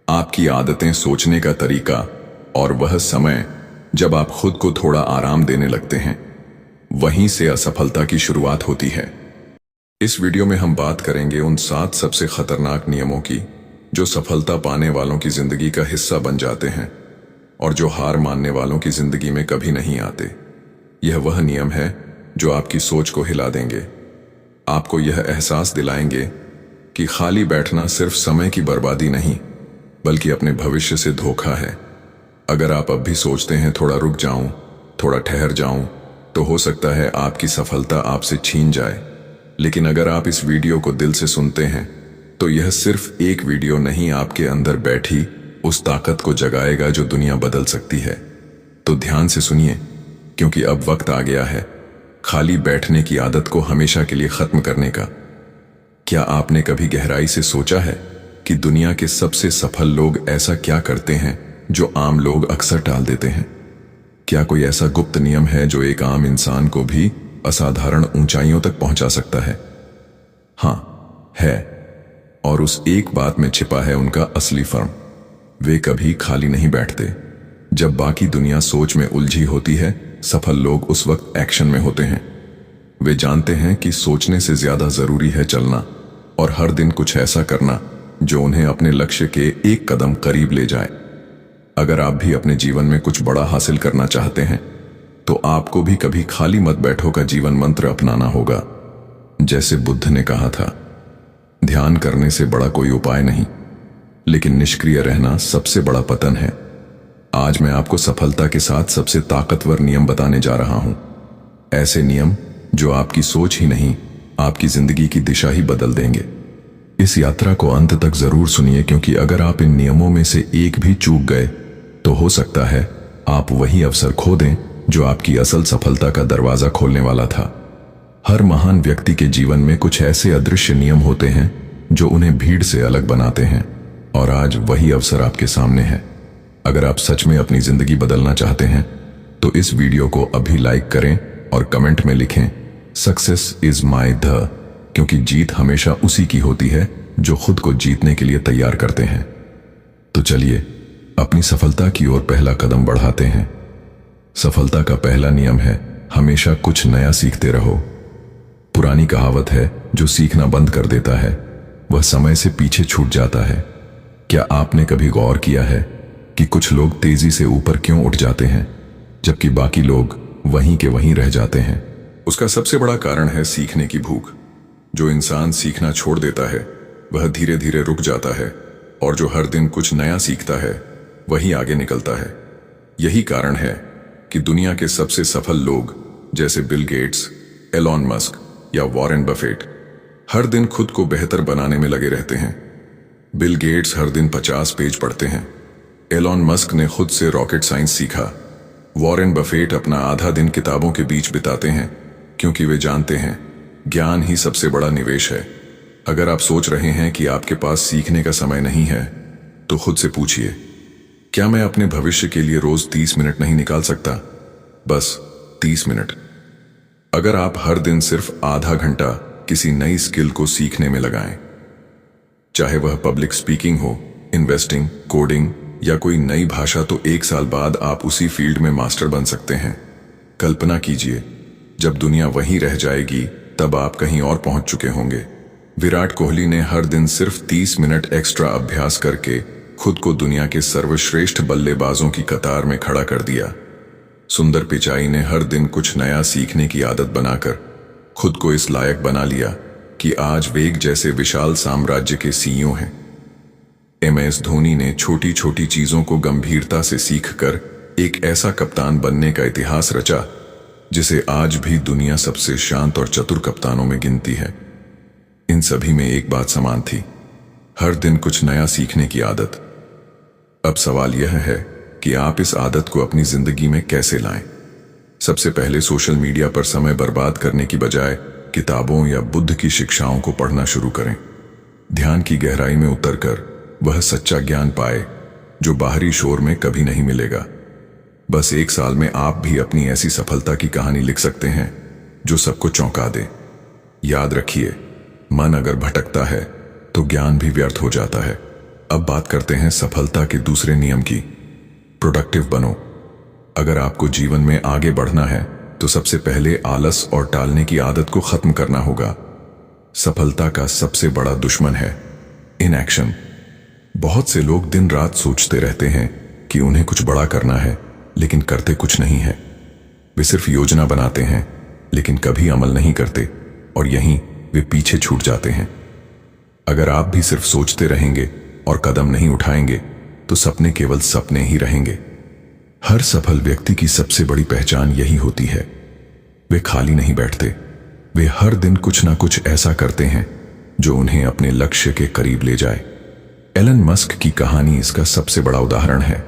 आपकी आदतें, सोचने का तरीका और वह समय जब आप खुद को थोड़ा आराम देने लगते हैं, वहीं से असफलता की शुरुआत होती है। इस वीडियो में हम बात करेंगे उन 7 सबसे खतरनाक नियमों की जो सफलता पाने वालों की जिंदगी का हिस्सा बन जाते हैं और जो हार मानने वालों की जिंदगी में कभी नहीं आते। यह वह नियम है जो आपकी सोच को हिला देंगे, आपको यह एहसास दिलाएंगे कि खाली बैठना सिर्फ समय की बर्बादी नहीं बल्कि अपने भविष्य से धोखा है। अगर आप अब भी सोचते हैं थोड़ा रुक जाऊं, थोड़ा ठहर जाऊं, तो हो सकता है आपकी सफलता आपसे छीन जाए। लेकिन अगर आप इस वीडियो को दिल से सुनते हैं तो यह सिर्फ एक वीडियो नहीं, आपके अंदर बैठी उस ताकत को जगाएगा जो दुनिया बदल सकती है। तो ध्यान से सुनिए, क्योंकि अब वक्त आ गया है खाली बैठने की आदत को हमेशा के लिए खत्म करने का। क्या आपने कभी गहराई से सोचा है कि दुनिया के सबसे सफल लोग ऐसा क्या करते हैं जो आम लोग अक्सर टाल देते हैं? क्या कोई ऐसा गुप्त नियम है जो एक आम इंसान को भी असाधारण ऊंचाइयों तक पहुंचा सकता है? हाँ, है। और उस एक बात में छिपा है उनका असली फर्म। वे कभी खाली नहीं बैठते। जब बाकी दुनिया सोच में उलझी होती है, सफल लोग उस वक्त एक्शन में होते हैं। वे जानते हैं कि सोचने से ज्यादा जरूरी है चलना और हर दिन कुछ ऐसा करना जो उन्हें अपने लक्ष्य के एक कदम करीब ले जाए। अगर आप भी अपने जीवन में कुछ बड़ा हासिल करना चाहते हैं तो आपको भी कभी खाली मत बैठो का जीवन मंत्र अपनाना होगा। जैसे बुद्ध ने कहा था, ध्यान करने से बड़ा कोई उपाय नहीं, लेकिन निष्क्रिय रहना सबसे बड़ा पतन है। आज मैं आपको सफलता के साथ सबसे ताकतवर नियम बताने जा रहा हूं। ऐसे नियम जो आपकी सोच ही नहीं, आपकी जिंदगी की दिशा ही बदल देंगे। इस यात्रा को अंत तक जरूर सुनिए, क्योंकि अगर आप इन नियमों में से एक भी चूक गए तो हो सकता है आप वही अवसर खो दें जो आपकी असल सफलता का दरवाजा खोलने वाला था। हर महान व्यक्ति के जीवन में कुछ ऐसे अदृश्य नियम होते हैं जो उन्हें भीड़ से अलग बनाते हैं, और आज वही अवसर आपके सामने है। अगर आप सच में अपनी जिंदगी बदलना चाहते हैं तो इस वीडियो को अभी लाइक करें और कमेंट में लिखें, सक्सेस इज माई द, क्योंकि जीत हमेशा उसी की होती है जो खुद को जीतने के लिए तैयार करते हैं। तो चलिए अपनी सफलता की ओर पहला कदम बढ़ाते हैं। सफलता का पहला नियम है, हमेशा कुछ नया सीखते रहो। पुरानी कहावत है, जो सीखना बंद कर देता है वह समय से पीछे छूट जाता है। क्या आपने कभी गौर किया है कि कुछ लोग तेजी से ऊपर क्यों उठ जाते हैं जबकि बाकी लोग वहीं के वहीं रह जाते हैं? उसका सबसे बड़ा कारण है सीखने की भूख। जो इंसान सीखना छोड़ देता है वह धीरे धीरे रुक जाता है, और जो हर दिन कुछ नया सीखता है वही आगे निकलता है। यही कारण है कि दुनिया के सबसे सफल लोग जैसे बिल गेट्स, एलॉन मस्क या वॉरेन बफेट हर दिन खुद को बेहतर बनाने में लगे रहते हैं। बिल गेट्स हर दिन 50 पेज पढ़ते हैं। एलॉन मस्क ने खुद से रॉकेट साइंस सीखा। वॉरेन बफेट अपना आधा दिन किताबों के बीच बिताते हैं, क्योंकि वे जानते हैं ज्ञान ही सबसे बड़ा निवेश है। अगर आप सोच रहे हैं कि आपके पास सीखने का समय नहीं है तो खुद से पूछिए, क्या मैं अपने भविष्य के लिए रोज 30 मिनट नहीं निकाल सकता? बस 30 मिनट। अगर आप हर दिन सिर्फ आधा घंटा किसी नई स्किल को सीखने में लगाएं, चाहे वह पब्लिक स्पीकिंग हो, इन्वेस्टिंग, कोडिंग या कोई नई भाषा, तो 1 साल बाद आप उसी फील्ड में मास्टर बन सकते हैं। कल्पना कीजिए, जब दुनिया वहीं रह जाएगी तब आप कहीं और पहुंच चुके होंगे। विराट कोहली ने हर दिन सिर्फ 30 मिनट एक्स्ट्रा अभ्यास करके खुद को दुनिया के सर्वश्रेष्ठ बल्लेबाजों की कतार में खड़ा कर दिया। सुंदर पिचाई ने हर दिन कुछ नया सीखने की आदत बनाकर खुद को इस लायक बना लिया कि आज वेग जैसे विशाल साम्राज्य के सीईओ हैं। MS धोनी ने छोटी छोटी चीजों को गंभीरता से सीखकर एक ऐसा कप्तान बनने का इतिहास रचा जिसे आज भी दुनिया सबसे शांत और चतुर कप्तानों में गिनती है। इन सभी में एक बात समान थी, हर दिन कुछ नया सीखने की आदत। अब सवाल यह है कि आप इस आदत को अपनी जिंदगी में कैसे लाएं। सबसे पहले सोशल मीडिया पर समय बर्बाद करने की बजाय किताबों या बुद्ध की शिक्षाओं को पढ़ना शुरू करें। ध्यान की गहराई में उतरकर वह सच्चा ज्ञान पाए जो बाहरी शोर में कभी नहीं मिलेगा। बस 1 साल में आप भी अपनी ऐसी सफलता की कहानी लिख सकते हैं जो सबको चौंका दे। याद रखिए, मन अगर भटकता है तो ज्ञान भी व्यर्थ हो जाता है। अब बात करते हैं सफलता के दूसरे नियम की, प्रोडक्टिव बनो। अगर आपको जीवन में आगे बढ़ना है तो सबसे पहले आलस और टालने की आदत को खत्म करना होगा। सफलता का सबसे बड़ा दुश्मन है इनएक्शन। बहुत से लोग दिन रात सोचते रहते हैं कि उन्हें कुछ बड़ा करना है, लेकिन करते कुछ नहीं है। वे सिर्फ योजना बनाते हैं लेकिन कभी अमल नहीं करते, और यहीं वे पीछे छूट जाते हैं। अगर आप भी सिर्फ सोचते रहेंगे और कदम नहीं उठाएंगे तो सपने केवल सपने ही रहेंगे। हर सफल व्यक्ति की सबसे बड़ी पहचान यही होती है, वे खाली नहीं बैठते। वे हर दिन कुछ ना कुछ ऐसा करते हैं जो उन्हें अपने लक्ष्य के करीब ले जाए। एलन मस्क की कहानी इसका सबसे बड़ा उदाहरण है।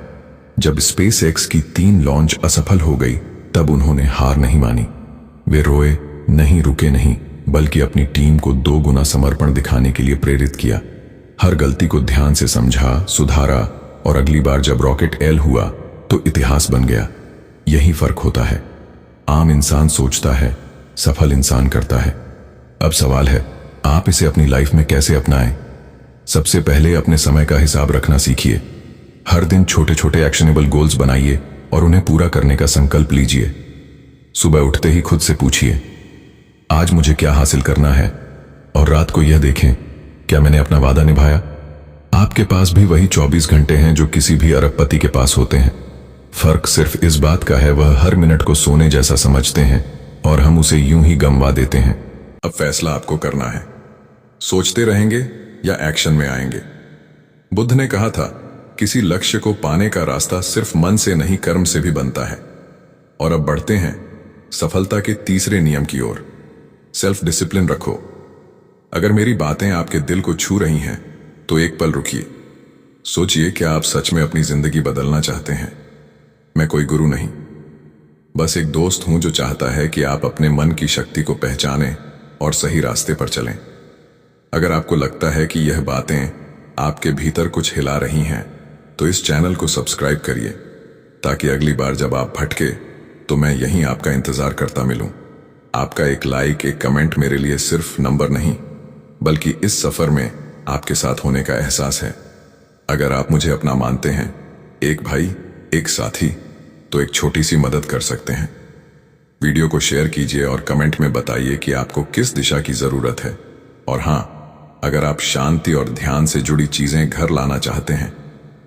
जब स्पेसएक्स की 3 लॉन्च असफल हो गई तब उन्होंने हार नहीं मानी। वे रोए नहीं, रुके नहीं, बल्कि अपनी टीम को 2 गुना समर्पण दिखाने के लिए प्रेरित किया। हर गलती को ध्यान से समझा, सुधारा और अगली बार जब रॉकेट एल हुआ तो इतिहास बन गया। यही फर्क होता है। आम इंसान सोचता है, सफल इंसान करता है। अब सवाल है, आप इसे अपनी लाइफ में कैसे अपनाएं? सबसे पहले अपने समय का हिसाब रखना सीखिए। हर दिन छोटे छोटे एक्शनेबल गोल्स बनाइए और उन्हें पूरा करने का संकल्प लीजिए। सुबह उठते ही खुद से पूछिए, आज मुझे क्या हासिल करना है? और रात को यह देखें, क्या मैंने अपना वादा निभाया? आपके पास भी वही 24 घंटे हैं जो किसी भी अरबपति के पास होते हैं। फर्क सिर्फ इस बात का है, वह हर मिनट को सोने जैसा समझते हैं और हम उसे यूं ही गंवा देते हैं। अब फैसला आपको करना है, सोचते रहेंगे या एक्शन में आएंगे। बुद्ध ने कहा था, किसी लक्ष्य को पाने का रास्ता सिर्फ मन से नहीं, कर्म से भी बनता है। और अब बढ़ते हैं सफलता के तीसरे नियम की ओर। सेल्फ डिसिप्लिन रखो। अगर मेरी बातें आपके दिल को छू रही हैं तो एक पल रुकिए। सोचिए, क्या आप सच में अपनी जिंदगी बदलना चाहते हैं? मैं कोई गुरु नहीं, बस एक दोस्त हूं जो चाहता है कि आप अपने मन की शक्ति को पहचानें और सही रास्ते पर चलें। अगर आपको लगता है कि यह बातें आपके भीतर कुछ हिला रही हैं तो इस चैनल को सब्सक्राइब करिए, ताकि अगली बार जब आप भटके तो मैं यहीं आपका इंतजार करता मिलूं। आपका एक लाइक, एक कमेंट मेरे लिए सिर्फ नंबर नहीं, बल्कि इस सफर में आपके साथ होने का एहसास है। अगर आप मुझे अपना मानते हैं, एक भाई, एक साथी, तो एक छोटी सी मदद कर सकते हैं। वीडियो को शेयर कीजिए और कमेंट में बताइए कि आपको किस दिशा की जरूरत है। और हां, अगर आप शांति और ध्यान से जुड़ी चीजें घर लाना चाहते हैं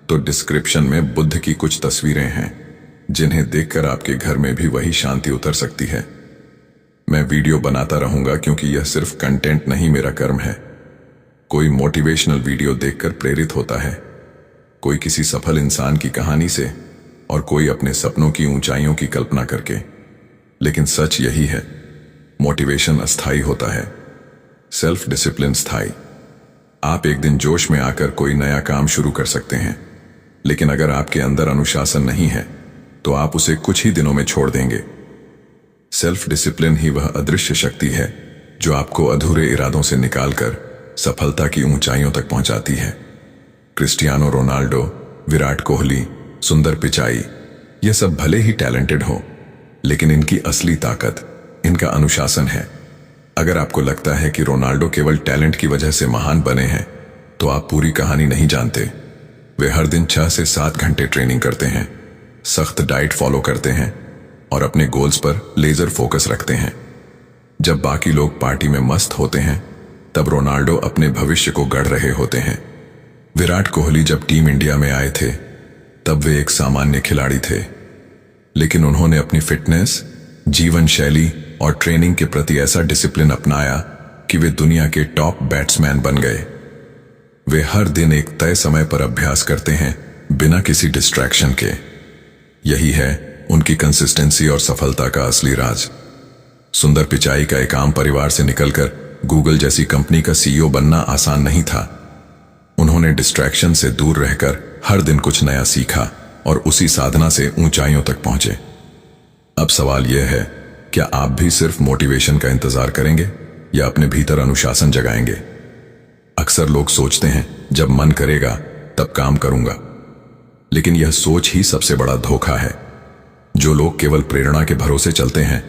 तो डिस्क्रिप्शन में बुद्ध की कुछ तस्वीरें हैं, जिन्हें देखकर आपके घर में भी वही शांति उतर सकती है। मैं वीडियो बनाता रहूंगा क्योंकि यह सिर्फ कंटेंट नहीं, मेरा कर्म है। कोई मोटिवेशनल वीडियो देखकर प्रेरित होता है, कोई किसी सफल इंसान की कहानी से, और कोई अपने सपनों की ऊंचाइयों की कल्पना करके। लेकिन सच यही है, मोटिवेशन अस्थायी होता है, सेल्फ डिसिप्लिन स्थायी। आप एक दिन जोश में आकर कोई नया काम शुरू कर सकते हैं, लेकिन अगर आपके अंदर अनुशासन नहीं है तो आप उसे कुछ ही दिनों में छोड़ देंगे। सेल्फ डिसिप्लिन ही वह अदृश्य शक्ति है जो आपको अधूरे इरादों से निकालकर सफलता की ऊंचाइयों तक पहुंचाती है। क्रिस्टियानो रोनाल्डो, विराट कोहली, सुंदर पिचाई, ये सब भले ही टैलेंटेड हो, लेकिन इनकी असली ताकत इनका अनुशासन है। अगर आपको लगता है कि रोनाल्डो केवल टैलेंट की वजह से महान बने हैं, तो आप पूरी कहानी नहीं जानते। वे हर दिन 6 से 7 घंटे ट्रेनिंग करते हैं, सख्त डाइट फॉलो करते हैं और अपने गोल्स पर लेजर फोकस रखते हैं। जब बाकी लोग पार्टी में मस्त होते हैं, तब रोनाल्डो अपने भविष्य को गढ़ रहे होते हैं। विराट कोहली जब टीम इंडिया में आए थे, तब वे एक सामान्य खिलाड़ी थे, लेकिन उन्होंने अपनी फिटनेस, जीवन शैली और ट्रेनिंग के प्रति ऐसा डिसिप्लिन अपनाया कि वे दुनिया के टॉप बैट्समैन बन गए। वे हर दिन एक तय समय पर अभ्यास करते हैं, बिना किसी डिस्ट्रैक्शन के। यही है उनकी कंसिस्टेंसी और सफलता का असली राज। सुंदर पिचाई का एक आम परिवार से निकलकर गूगल जैसी कंपनी का सीईओ बनना आसान नहीं था। उन्होंने डिस्ट्रैक्शन से दूर रहकर हर दिन कुछ नया सीखा और उसी साधना से ऊंचाइयों तक पहुंचे। अब सवाल यह है, क्या आप भी सिर्फ मोटिवेशन का इंतजार करेंगे या अपने भीतर अनुशासन जगाएंगे? अक्सर लोग सोचते हैं, जब मन करेगा तब काम करूंगा, लेकिन यह सोच ही सबसे बड़ा धोखा है। जो लोग केवल प्रेरणा के भरोसे चलते हैं,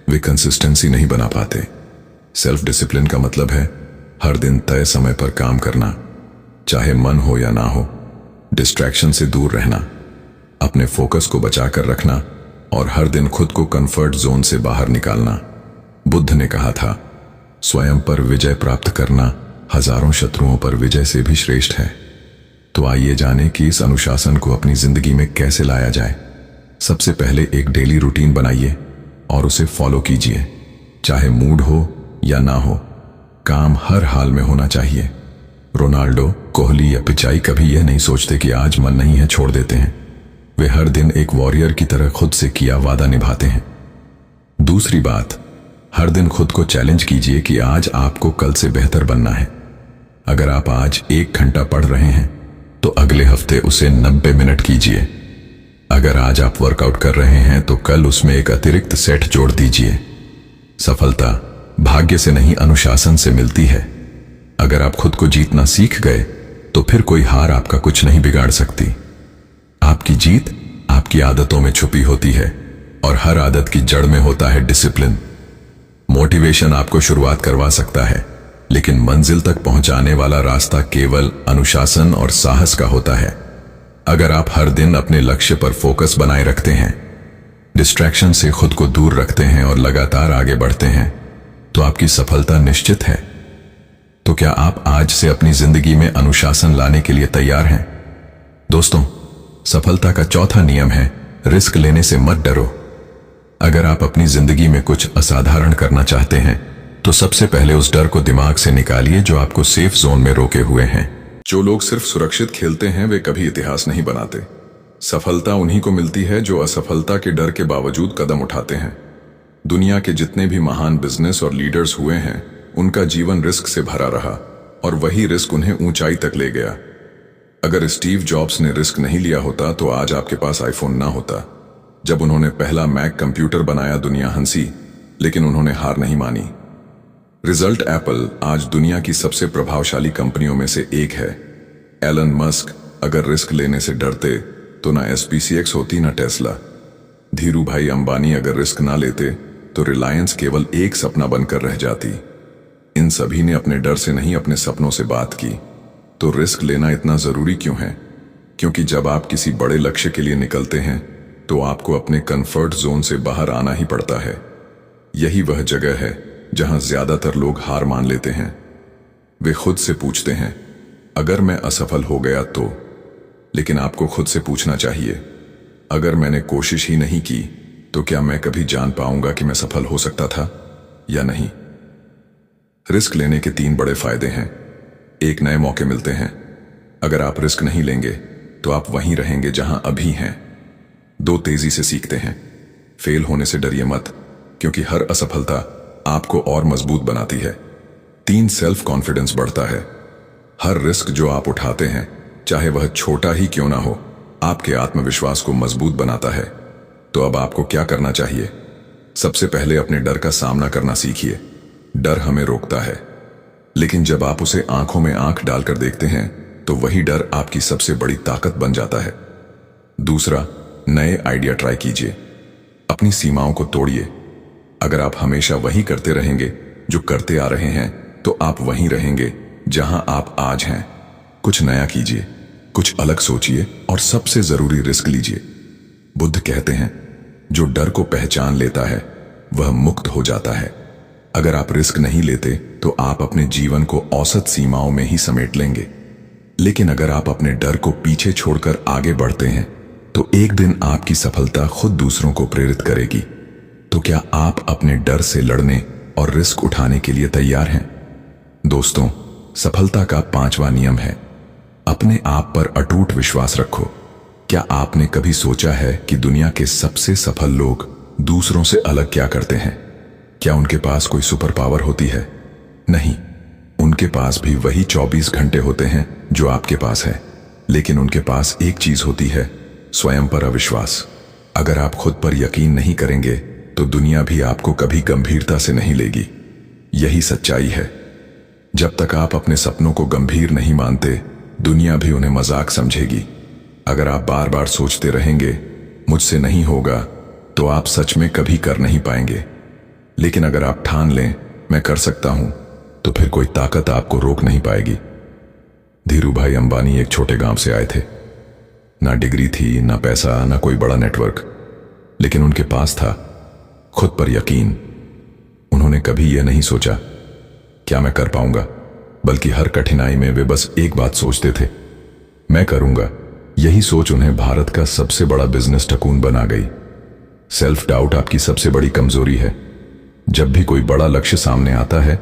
वे कंसिस्टेंसी नहीं बना पाते। सेल्फ डिसिप्लिन का मतलब है हर दिन तय समय पर काम करना, चाहे मन हो या ना हो, डिस्ट्रैक्शन से दूर रहना, अपने फोकस को बचाकर रखना और हर दिन खुद को कंफर्ट जोन से बाहर निकालना। बुद्ध ने कहा था, स्वयं पर विजय प्राप्त करना हजारों शत्रुओं पर विजय से भी श्रेष्ठ है। तो आइए जाने कि इस अनुशासन को अपनी जिंदगी में कैसे लाया जाए। सबसे पहले एक डेली रूटीन बनाइए और उसे फॉलो कीजिए। चाहे मूड हो या ना हो, काम हर हाल में होना चाहिए। रोनाल्डो, कोहली या पिचाई कभी यह नहीं सोचते कि आज मन नहीं है, छोड़ देते हैं। वे हर दिन एक वॉरियर की तरह खुद से किया वादा निभाते हैं। दूसरी बात, हर दिन खुद को चैलेंज कीजिए कि आज आपको कल से बेहतर बनना है। अगर आप आज 1 घंटा पढ़ रहे हैं तो अगले हफ्ते उसे 90 मिनट कीजिए। अगर आज आप वर्कआउट कर रहे हैं तो कल उसमें एक अतिरिक्त सेट जोड़ दीजिए। सफलता भाग्य से नहीं, अनुशासन से मिलती है। अगर आप खुद को जीतना सीख गए तो फिर कोई हार आपका कुछ नहीं बिगाड़ सकती। आपकी जीत आपकी आदतों में छुपी होती है और हर आदत की जड़ में होता है डिसिप्लिन। मोटिवेशन आपको शुरुआत करवा सकता है, लेकिन मंजिल तक पहुंचाने वाला रास्ता केवल अनुशासन और साहस का होता है। अगर आप हर दिन अपने लक्ष्य पर फोकस बनाए रखते हैं, डिस्ट्रैक्शन से खुद को दूर रखते हैं और लगातार आगे बढ़ते हैं, तो आपकी सफलता निश्चित है। तो क्या आप आज से अपनी जिंदगी में अनुशासन लाने के लिए तैयार हैं? दोस्तों, सफलता का चौथा नियम है, रिस्क लेने से मत डरो। अगर आप अपनी जिंदगी में कुछ असाधारण करना चाहते हैं तो सबसे पहले उस डर को दिमाग से निकालिए जो आपको सेफ जोन में रोके हुए हैं। जो लोग सिर्फ सुरक्षित खेलते हैं वे कभी इतिहास नहीं बनाते। सफलता उन्हीं को मिलती है जो असफलता के डर के बावजूद कदम उठाते हैं। दुनिया के जितने भी महान बिजनेस और लीडर्स हुए हैं, उनका जीवन रिस्क से भरा रहा और वही रिस्क उन्हें ऊंचाई तक ले गया। अगर स्टीव जॉब्स ने रिस्क नहीं लिया होता तो आज आपके पास आईफोन ना होता। जब उन्होंने पहला मैक कंप्यूटर बनाया, दुनिया हंसी, लेकिन उन्होंने हार नहीं मानी। रिजल्ट, एप्पल आज दुनिया की सबसे प्रभावशाली कंपनियों में से एक है। एलन मस्क अगर रिस्क लेने से डरते तो ना SPCX होती ना टेस्ला। धीरू भाई अंबानी अगर रिस्क ना लेते तो रिलायंस केवल एक सपना बनकर रह जाती। इन सभी ने अपने डर से नहीं, अपने सपनों से बात की। तो रिस्क लेना इतना जरूरी क्यों है? क्योंकि जब आप किसी बड़े लक्ष्य के लिए निकलते हैं तो आपको अपने कंफर्ट जोन से बाहर आना ही पड़ता है। यही वह जगह है जहां ज्यादातर लोग हार मान लेते हैं। वे खुद से पूछते हैं, अगर मैं असफल हो गया तो? लेकिन आपको खुद से पूछना चाहिए, अगर मैंने कोशिश ही नहीं की तो क्या मैं कभी जान पाऊंगा कि मैं सफल हो सकता था या नहीं? रिस्क लेने के 3 बड़े फायदे हैं। एक, नए मौके मिलते हैं। अगर आप रिस्क नहीं लेंगे तो आप वहीं रहेंगे जहां अभी हैं। 2, तेजी से सीखते हैं। फेल होने से डरिए मत, क्योंकि हर असफलता आपको और मजबूत बनाती है। 3, सेल्फ कॉन्फिडेंस बढ़ता है। हर रिस्क जो आप उठाते हैं, चाहे वह छोटा ही क्यों ना हो, आपके आत्मविश्वास को मजबूत बनाता है। तो अब आपको क्या करना चाहिए? सबसे पहले अपने डर का सामना करना सीखिए। डर हमें रोकता है, लेकिन जब आप उसे आंखों में आंख डालकर देखते हैं तो वही डर आपकी सबसे बड़ी ताकत बन जाता है। दूसरा, नए आइडिया ट्राई कीजिए। अपनी सीमाओं को तोड़िए। अगर आप हमेशा वही करते रहेंगे जो करते आ रहे हैं तो आप वहीं रहेंगे जहां आप आज हैं। कुछ नया कीजिए, कुछ अलग सोचिए और सबसे जरूरी रिस्क लीजिए। बुद्ध कहते हैं, जो डर को पहचान लेता है वह मुक्त हो जाता है। अगर आप रिस्क नहीं लेते तो आप अपने जीवन को औसत सीमाओं में ही समेट लेंगे, लेकिन अगर आप अपने डर को पीछे छोड़कर आगे बढ़ते हैं तो एक दिन आपकी सफलता खुद दूसरों को प्रेरित करेगी। तो क्या आप अपने डर से लड़ने और रिस्क उठाने के लिए तैयार हैं? दोस्तों, सफलता का 5वां नियम है, अपने आप पर अटूट विश्वास रखो। क्या आपने कभी सोचा है कि दुनिया के सबसे सफल लोग दूसरों से अलग क्या करते हैं? क्या उनके पास कोई सुपर पावर होती है? नहीं, उनके पास भी वही 24 घंटे होते हैं जो आपके पास है, लेकिन उनके पास एक चीज होती है, स्वयं पर अविश्वास। अगर आप खुद पर यकीन नहीं करेंगे तो दुनिया भी आपको कभी गंभीरता से नहीं लेगी। यही सच्चाई है। जब तक आप अपने सपनों को गंभीर नहीं मानते, दुनिया भी उन्हें मजाक समझेगी। अगर आप बार बार सोचते रहेंगे मुझसे नहीं होगा, तो आप सच में कभी कर नहीं पाएंगे। लेकिन अगर आप ठान लें मैं कर सकता हूं, तो फिर कोई ताकत आपको रोक नहीं पाएगी। धीरू भाई अंबानी एक छोटे गांव से आए थे। ना डिग्री थी, ना पैसा, ना कोई बड़ा नेटवर्क, लेकिन उनके पास था खुद पर यकीन। उन्होंने कभी यह नहीं सोचा क्या मैं कर पाऊंगा, बल्कि हर कठिनाई में वे बस एक बात सोचते थे, मैं करूंगा। यही सोच उन्हें भारत का सबसे बड़ा बिजनेस टकून बना गई। सेल्फ डाउट आपकी सबसे बड़ी कमजोरी है। जब भी कोई बड़ा लक्ष्य सामने आता है,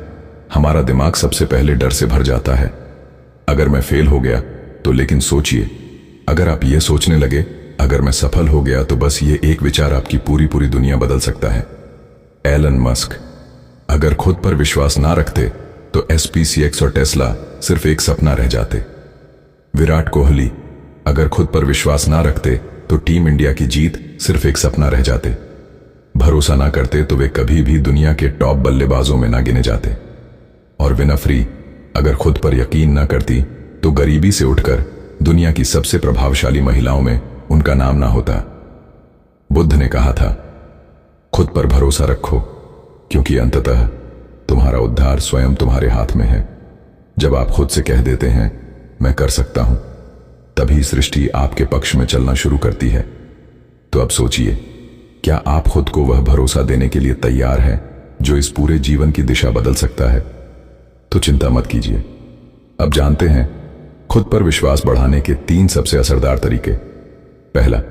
हमारा दिमाग सबसे पहले डर से भर जाता है। अगर मैं फेल हो गया तो, लेकिन सोचिए, अगर आप ये सोचने लगे अगर मैं सफल हो गया तो, बस ये एक विचार आपकी पूरी पूरी दुनिया बदल सकता है। एलन मस्क अगर खुद पर विश्वास ना रखते तो SPCX और टेस्ला सिर्फ एक सपना रह जाते। विराट कोहली अगर खुद पर विश्वास ना रखते तो टीम इंडिया की जीत सिर्फ एक सपना रह जाते। भरोसा ना करते तो वे कभी भी दुनिया के टॉप बल्लेबाजों में ना गिने जाते। और विनफ्री अगर खुद पर यकीन ना करती तो गरीबी से उठकर दुनिया की सबसे प्रभावशाली महिलाओं में उनका नाम ना होता। बुद्ध ने कहा था, खुद पर भरोसा रखो, क्योंकि अंततः तुम्हारा उद्धार स्वयं तुम्हारे हाथ में है। जब आप खुद से कह देते हैं मैं कर सकता हूं, तभी सृष्टि आपके पक्ष में चलना शुरू करती है। तो अब सोचिए, क्या आप खुद को वह भरोसा देने के लिए तैयार हैं जो इस पूरे जीवन की दिशा बदल सकता है? तो चिंता मत कीजिए। अब जानते हैं खुद पर विश्वास बढ़ाने के 3 सबसे असरदार तरीके। पहला,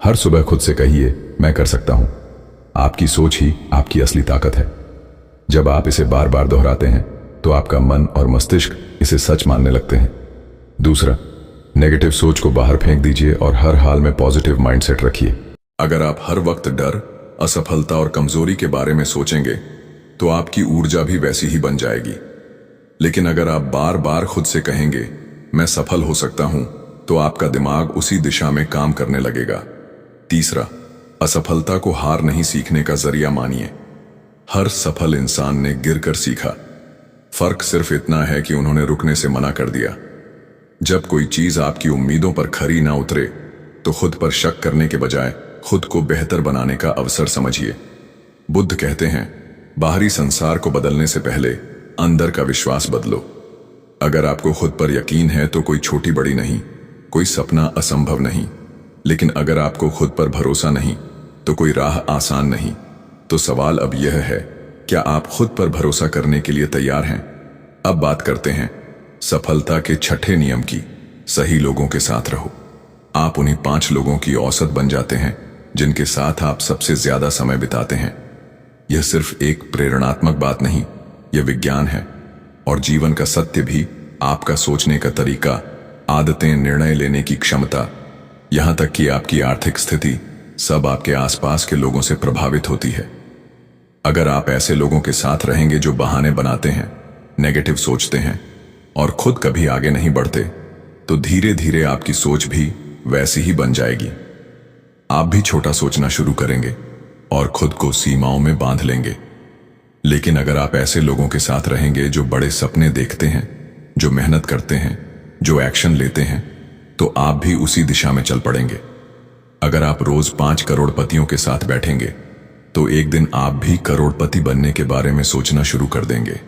हर सुबह खुद से कहिए मैं कर सकता हूं। आपकी सोच ही आपकी असली ताकत है। जब आप इसे बार बार दोहराते हैं तो आपका मन और मस्तिष्क इसे सच मानने लगते हैं। दूसरा, नेगेटिव सोच को बाहर फेंक दीजिए और हर हाल में पॉजिटिव माइंडसेट रखिए। अगर आप हर वक्त डर, असफलता और कमजोरी के बारे में सोचेंगे तो आपकी ऊर्जा भी वैसी ही बन जाएगी। लेकिन अगर आप बार बार खुद से कहेंगे मैं सफल हो सकता हूं, तो आपका दिमाग उसी दिशा में काम करने लगेगा। तीसरा, असफलता को हार नहीं सीखने का जरिया मानिए। हर सफल इंसान ने गिरकर सीखा। फर्क सिर्फ इतना है कि उन्होंने रुकने से मना कर दिया। जब कोई चीज आपकी उम्मीदों पर खरी ना उतरे तो खुद पर शक करने के बजाय खुद को बेहतर बनाने का अवसर समझिए। बुद्ध कहते हैं, बाहरी संसार को बदलने से पहले अंदर का विश्वास बदलो। अगर आपको खुद पर यकीन है तो कोई छोटी बड़ी नहीं, कोई सपना असंभव नहीं। लेकिन अगर आपको खुद पर भरोसा नहीं तो कोई राह आसान नहीं। तो सवाल अब यह है, क्या आप खुद पर भरोसा करने के लिए तैयार हैं? अब बात करते हैं सफलता के छठे नियम की। सही लोगों के साथ रहो। आप उन्हीं 5 लोगों की औसत बन जाते हैं जिनके साथ आप सबसे ज्यादा समय बिताते हैं। यह सिर्फ एक प्रेरणात्मक बात नहीं, यह विज्ञान है। और जीवन का सत्य भी। आपका सोचने का तरीका, आदतें, निर्णय लेने की क्षमता, यहां तक कि आपकी आर्थिक स्थिति, सब आपके आसपास के लोगों से प्रभावित होती है। अगर आप ऐसे लोगों के साथ रहेंगे जो बहाने बनाते हैं, नेगेटिव सोचते हैं और खुद कभी आगे नहीं बढ़ते, तो धीरे धीरे आपकी सोच भी वैसी ही बन जाएगी। आप भी छोटा सोचना शुरू करेंगे और खुद को सीमाओं में बांध लेंगे। लेकिन अगर आप ऐसे लोगों के साथ रहेंगे जो बड़े सपने देखते हैं, जो मेहनत करते हैं, जो एक्शन लेते हैं, तो आप भी उसी दिशा में चल पड़ेंगे। अगर आप रोज 5 करोड़पतियों के साथ बैठेंगे तो एक दिन आप भी करोड़पति बनने के बारे में सोचना शुरू कर देंगे।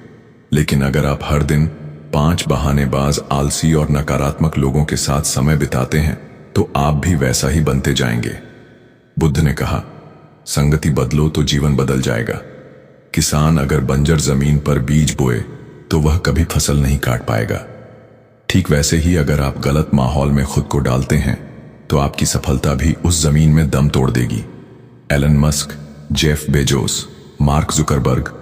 लेकिन अगर आप हर दिन 5 बहानेबाज, आलसी और नकारात्मक लोगों के साथ समय बिताते हैं तो आप भी वैसा ही बनते जाएंगे। बुद्ध ने कहा, संगति बदलो तो जीवन बदल जाएगा। किसान अगर बंजर जमीन पर बीज बोए तो वह कभी फसल नहीं काट पाएगा। ठीक वैसे ही अगर आप गलत माहौल में खुद को डालते हैं तो आपकी सफलता भी उस जमीन में दम तोड़ देगी। Elon Musk, Jeff Bezos, Mark Zuckerberg,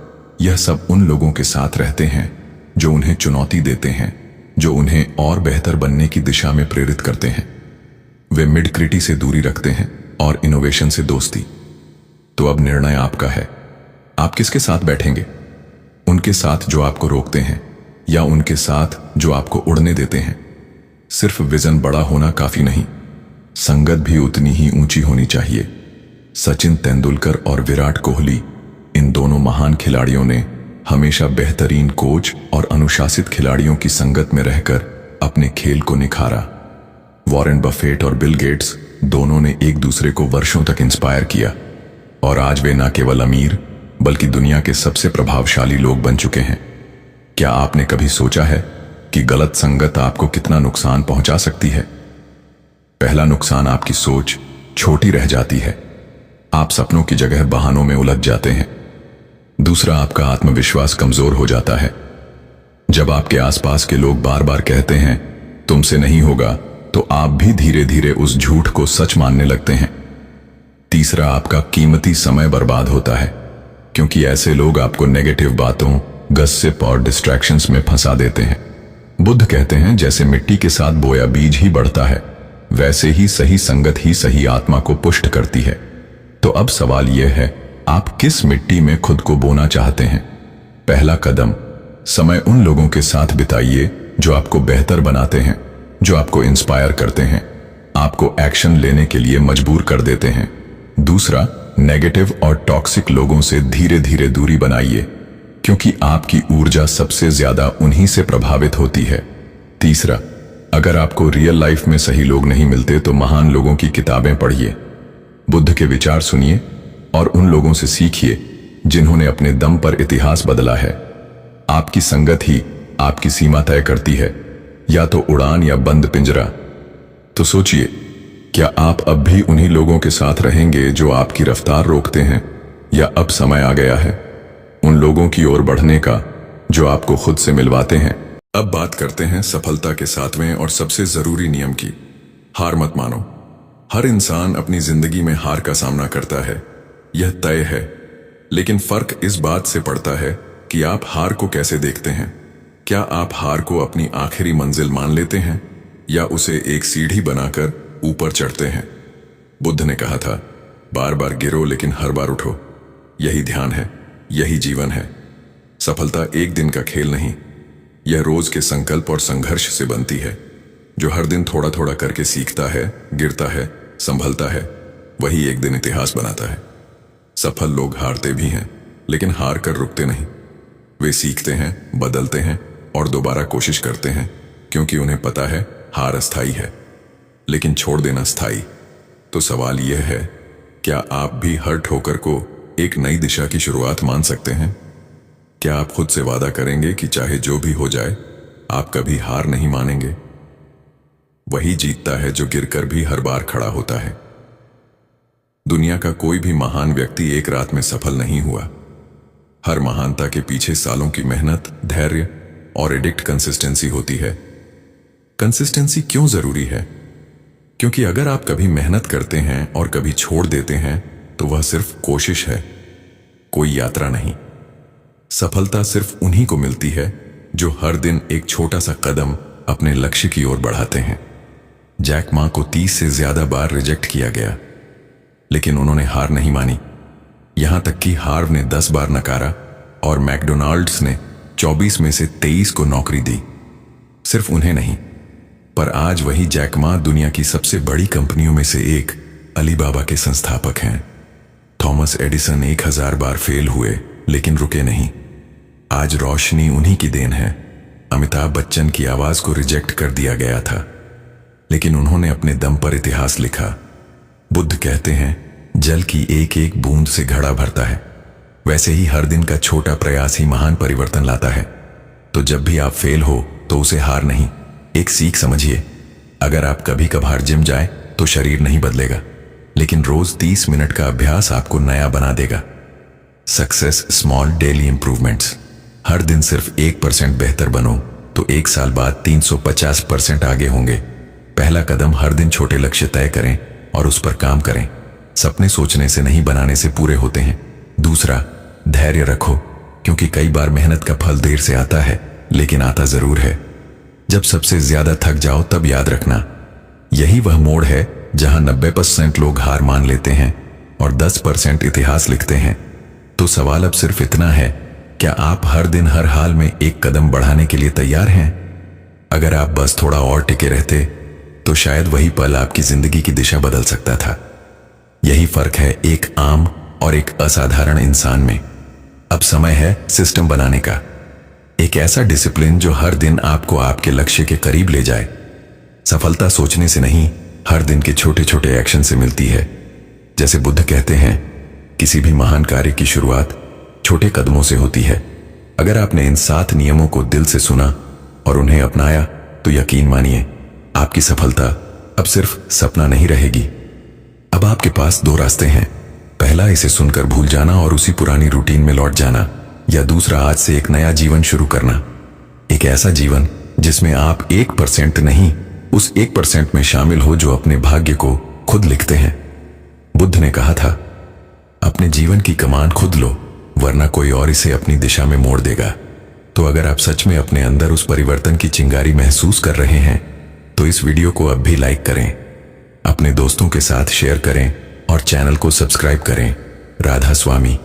यह सब उन लोगों के साथ रहते हैं जो उन्हें चुनौती देते हैं, जो उन्हें और बेहतर बनने की दिशा में प्रेरित करते हैं। वे मिडक्रिटी से दूरी रखते हैं और इनोवेशन से दोस्ती। तो अब निर्णय आपका है, आप किसके साथ बैठेंगे? उनके साथ जो आपको रोकते हैं या उनके साथ जो आपको उड़ने देते हैं? सिर्फ विजन बड़ा होना काफी नहीं, संगत भी उतनी ही ऊंची होनी चाहिए। सचिन तेंदुलकर और विराट कोहली, इन दोनों महान खिलाड़ियों ने हमेशा बेहतरीन कोच और अनुशासित खिलाड़ियों की संगत में रहकर अपने खेल को निखारा। वॉरेन बफेट और बिल गेट्स दोनों ने एक दूसरे को वर्षों तक इंस्पायर किया और आज वे न केवल अमीर बल्कि दुनिया के सबसे प्रभावशाली लोग बन चुके हैं। क्या आपने कभी सोचा है कि गलत संगत आपको कितना नुकसान पहुंचा सकती है? पहला नुकसान, आपकी सोच छोटी रह जाती है। आप सपनों की जगह बहानों में उलझ जाते हैं। दूसरा, आपका आत्मविश्वास कमजोर हो जाता है। जब आपके आसपास के लोग बार बार कहते हैं तुमसे नहीं होगा, तो आप भी धीरे धीरे उस झूठ को सच मानने लगते हैं। तीसरा, आपका कीमती समय बर्बाद होता है, क्योंकि ऐसे लोग आपको नेगेटिव बातों, गसिप और डिस्ट्रैक्शंस में फंसा देते हैं। बुद्ध कहते हैं, जैसे मिट्टी के साथ बोया बीज ही बढ़ता है, वैसे ही सही संगत ही सही आत्मा को पुष्ट करती है। तो अब सवाल यह है, आप किस मिट्टी में खुद को बोना चाहते हैं? पहला कदम, समय उन लोगों के साथ बिताइए जो आपको बेहतर बनाते हैं, जो आपको इंस्पायर करते हैं, आपको एक्शन लेने के लिए मजबूर कर देते हैं। दूसरा, नेगेटिव और टॉक्सिक लोगों से धीरे धीरे दूरी बनाइए, क्योंकि आपकी ऊर्जा सबसे ज्यादा उन्हीं से प्रभावित होती है। तीसरा, अगर आपको रियल लाइफ में सही लोग नहीं मिलते तो महान लोगों की किताबें पढ़िए, बुद्ध के विचार सुनिए और उन लोगों से सीखिए जिन्होंने अपने दम पर इतिहास बदला है। आपकी संगत ही आपकी सीमा तय करती है, या तो उड़ान या बंद पिंजरा। तो सोचिए, क्या आप अब भी उन्हीं लोगों के साथ रहेंगे जो आपकी रफ्तार रोकते हैं, या अब समय आ गया है उन लोगों की ओर बढ़ने का जो आपको खुद से मिलवाते हैं। अब बात करते हैं सफलता के 7वें और सबसे जरूरी नियम की। हार मत मानो। हर इंसान अपनी जिंदगी में हार का सामना करता है, यह तय है। लेकिन फर्क इस बात से पड़ता है कि आप हार को कैसे देखते हैं। क्या आप हार को अपनी आखिरी मंजिल मान लेते हैं, या उसे एक सीढ़ी बनाकर ऊपर चढ़ते हैं। बुद्ध ने कहा था, बार बार गिरो लेकिन हर बार उठो। यही ध्यान है, यही जीवन है। सफलता एक दिन का खेल नहीं, यह रोज के संकल्प और संघर्ष से बनती है। जो हर दिन थोड़ा थोड़ा करके सीखता है, गिरता है, संभलता है, वही एक दिन इतिहास बनाता है। सफल लोग हारते भी हैं, लेकिन हार कर रुकते नहीं। वे सीखते हैं, बदलते हैं और दोबारा कोशिश करते हैं, क्योंकि उन्हें पता है हार अस्थाई है, लेकिन छोड़ देना स्थायी। तो सवाल यह है, क्या आप भी हर ठोकर को एक नई दिशा की शुरुआत मान सकते हैं? क्या आप खुद से वादा करेंगे कि चाहे जो भी हो जाए, आप कभी हार नहीं मानेंगे? वही जीतता है जो गिरकर भी हर बार खड़ा होता है। दुनिया का कोई भी महान व्यक्ति एक रात में सफल नहीं हुआ। हर महानता के पीछे सालों की मेहनत, धैर्य और एडिक्ट कंसिस्टेंसी होती है। कंसिस्टेंसी क्यों जरूरी है? क्योंकि अगर आप कभी मेहनत करते हैं और कभी छोड़ देते हैं तो वह सिर्फ कोशिश है, कोई यात्रा नहीं। सफलता सिर्फ उन्हीं को मिलती है जो हर दिन एक छोटा सा कदम अपने लक्ष्य की ओर बढ़ाते हैं। जैक मा को 30 से ज्यादा बार रिजेक्ट किया गया, लेकिन उन्होंने हार नहीं मानी। यहां तक कि हार्व ने 10 बार नकारा और मैकडोनाल्ड्स ने 24 में से 23 को नौकरी दी। सिर्फ उन्हें नहीं, पर आज वही जैक मा दुनिया की सबसे बड़ी कंपनियों में से एक अलीबाबा के संस्थापक हैं। थॉमस एडिसन 1000 बार फेल हुए, लेकिन रुके नहीं। आज रोशनी उन्हीं की देन है। अमिताभ बच्चन की आवाज को रिजेक्ट कर दिया गया था, लेकिन उन्होंने अपने दम पर इतिहास लिखा। बुद्ध कहते हैं, जल की एक एक बूंद से घड़ा भरता है। वैसे ही हर दिन का छोटा प्रयास ही महान परिवर्तन लाता है। तो जब भी आप फेल हो तो उसे हार नहीं, एक सीख समझिए। अगर आप कभी कभार जिम जाए तो शरीर नहीं बदलेगा, लेकिन रोज 30 मिनट का अभ्यास आपको नया बना देगा। Success small daily improvements. हर दिन सिर्फ 1% बेहतर बनो तो 1 साल बाद 350% आगे होंगे। पहला कदम, हर दिन छोटे लक्ष्य तय करें और उस पर काम करें। सपने सोचने से नहीं, बनाने से पूरे होते हैं। दूसरा, धैर्य रखो, क्योंकि कई बार मेहनत का फल देर से आता है, लेकिन आता जरूर है। जब सबसे ज्यादा थक जाओ तब याद रखना, यही वह मोड़ है जहां 90% लोग हार मान लेते हैं और 10% इतिहास लिखते हैं। तो सवाल अब सिर्फ इतना है, क्या आप हर दिन हर हाल में एक कदम बढ़ाने के लिए तैयार हैं? अगर आप बस थोड़ा और टिके रहते तो शायद वही पल आपकी जिंदगी की दिशा बदल सकता था। यही फर्क है एक आम और एक असाधारण इंसान में। अब समय है सिस्टम बनाने का, एक ऐसा डिसिप्लिन जो हर दिन आपको आपके लक्ष्य के करीब ले जाए। सफलता सोचने से नहीं, हर दिन के छोटे छोटे एक्शन से मिलती है। जैसे बुद्ध कहते हैं, किसी भी महान कार्य की शुरुआत छोटे कदमों से होती है। अगर आपने इन 7 नियमों को दिल से सुना और उन्हें अपनाया तो यकीन मानिए, आपकी सफलता अब सिर्फ सपना नहीं रहेगी। अब आपके पास 2 रास्ते हैं। पहला, इसे सुनकर भूल जाना और उसी पुरानी रूटीन में लौट जाना, या दूसरा, आज से एक नया जीवन शुरू करना। एक ऐसा जीवन जिसमें आप 1% नहीं, उस 1% में शामिल हो जो अपने भाग्य को खुद लिखते हैं। बुद्ध ने कहा था, अपने जीवन की कमान खुद लो, वरना कोई और इसे अपनी दिशा में मोड़ देगा। तो अगर आप सच में अपने अंदर उस परिवर्तन की चिंगारी महसूस कर रहे हैं तो इस वीडियो को अब भी लाइक करें, अपने दोस्तों के साथ शेयर करें और चैनल को सब्सक्राइब करें। राधा स्वामी।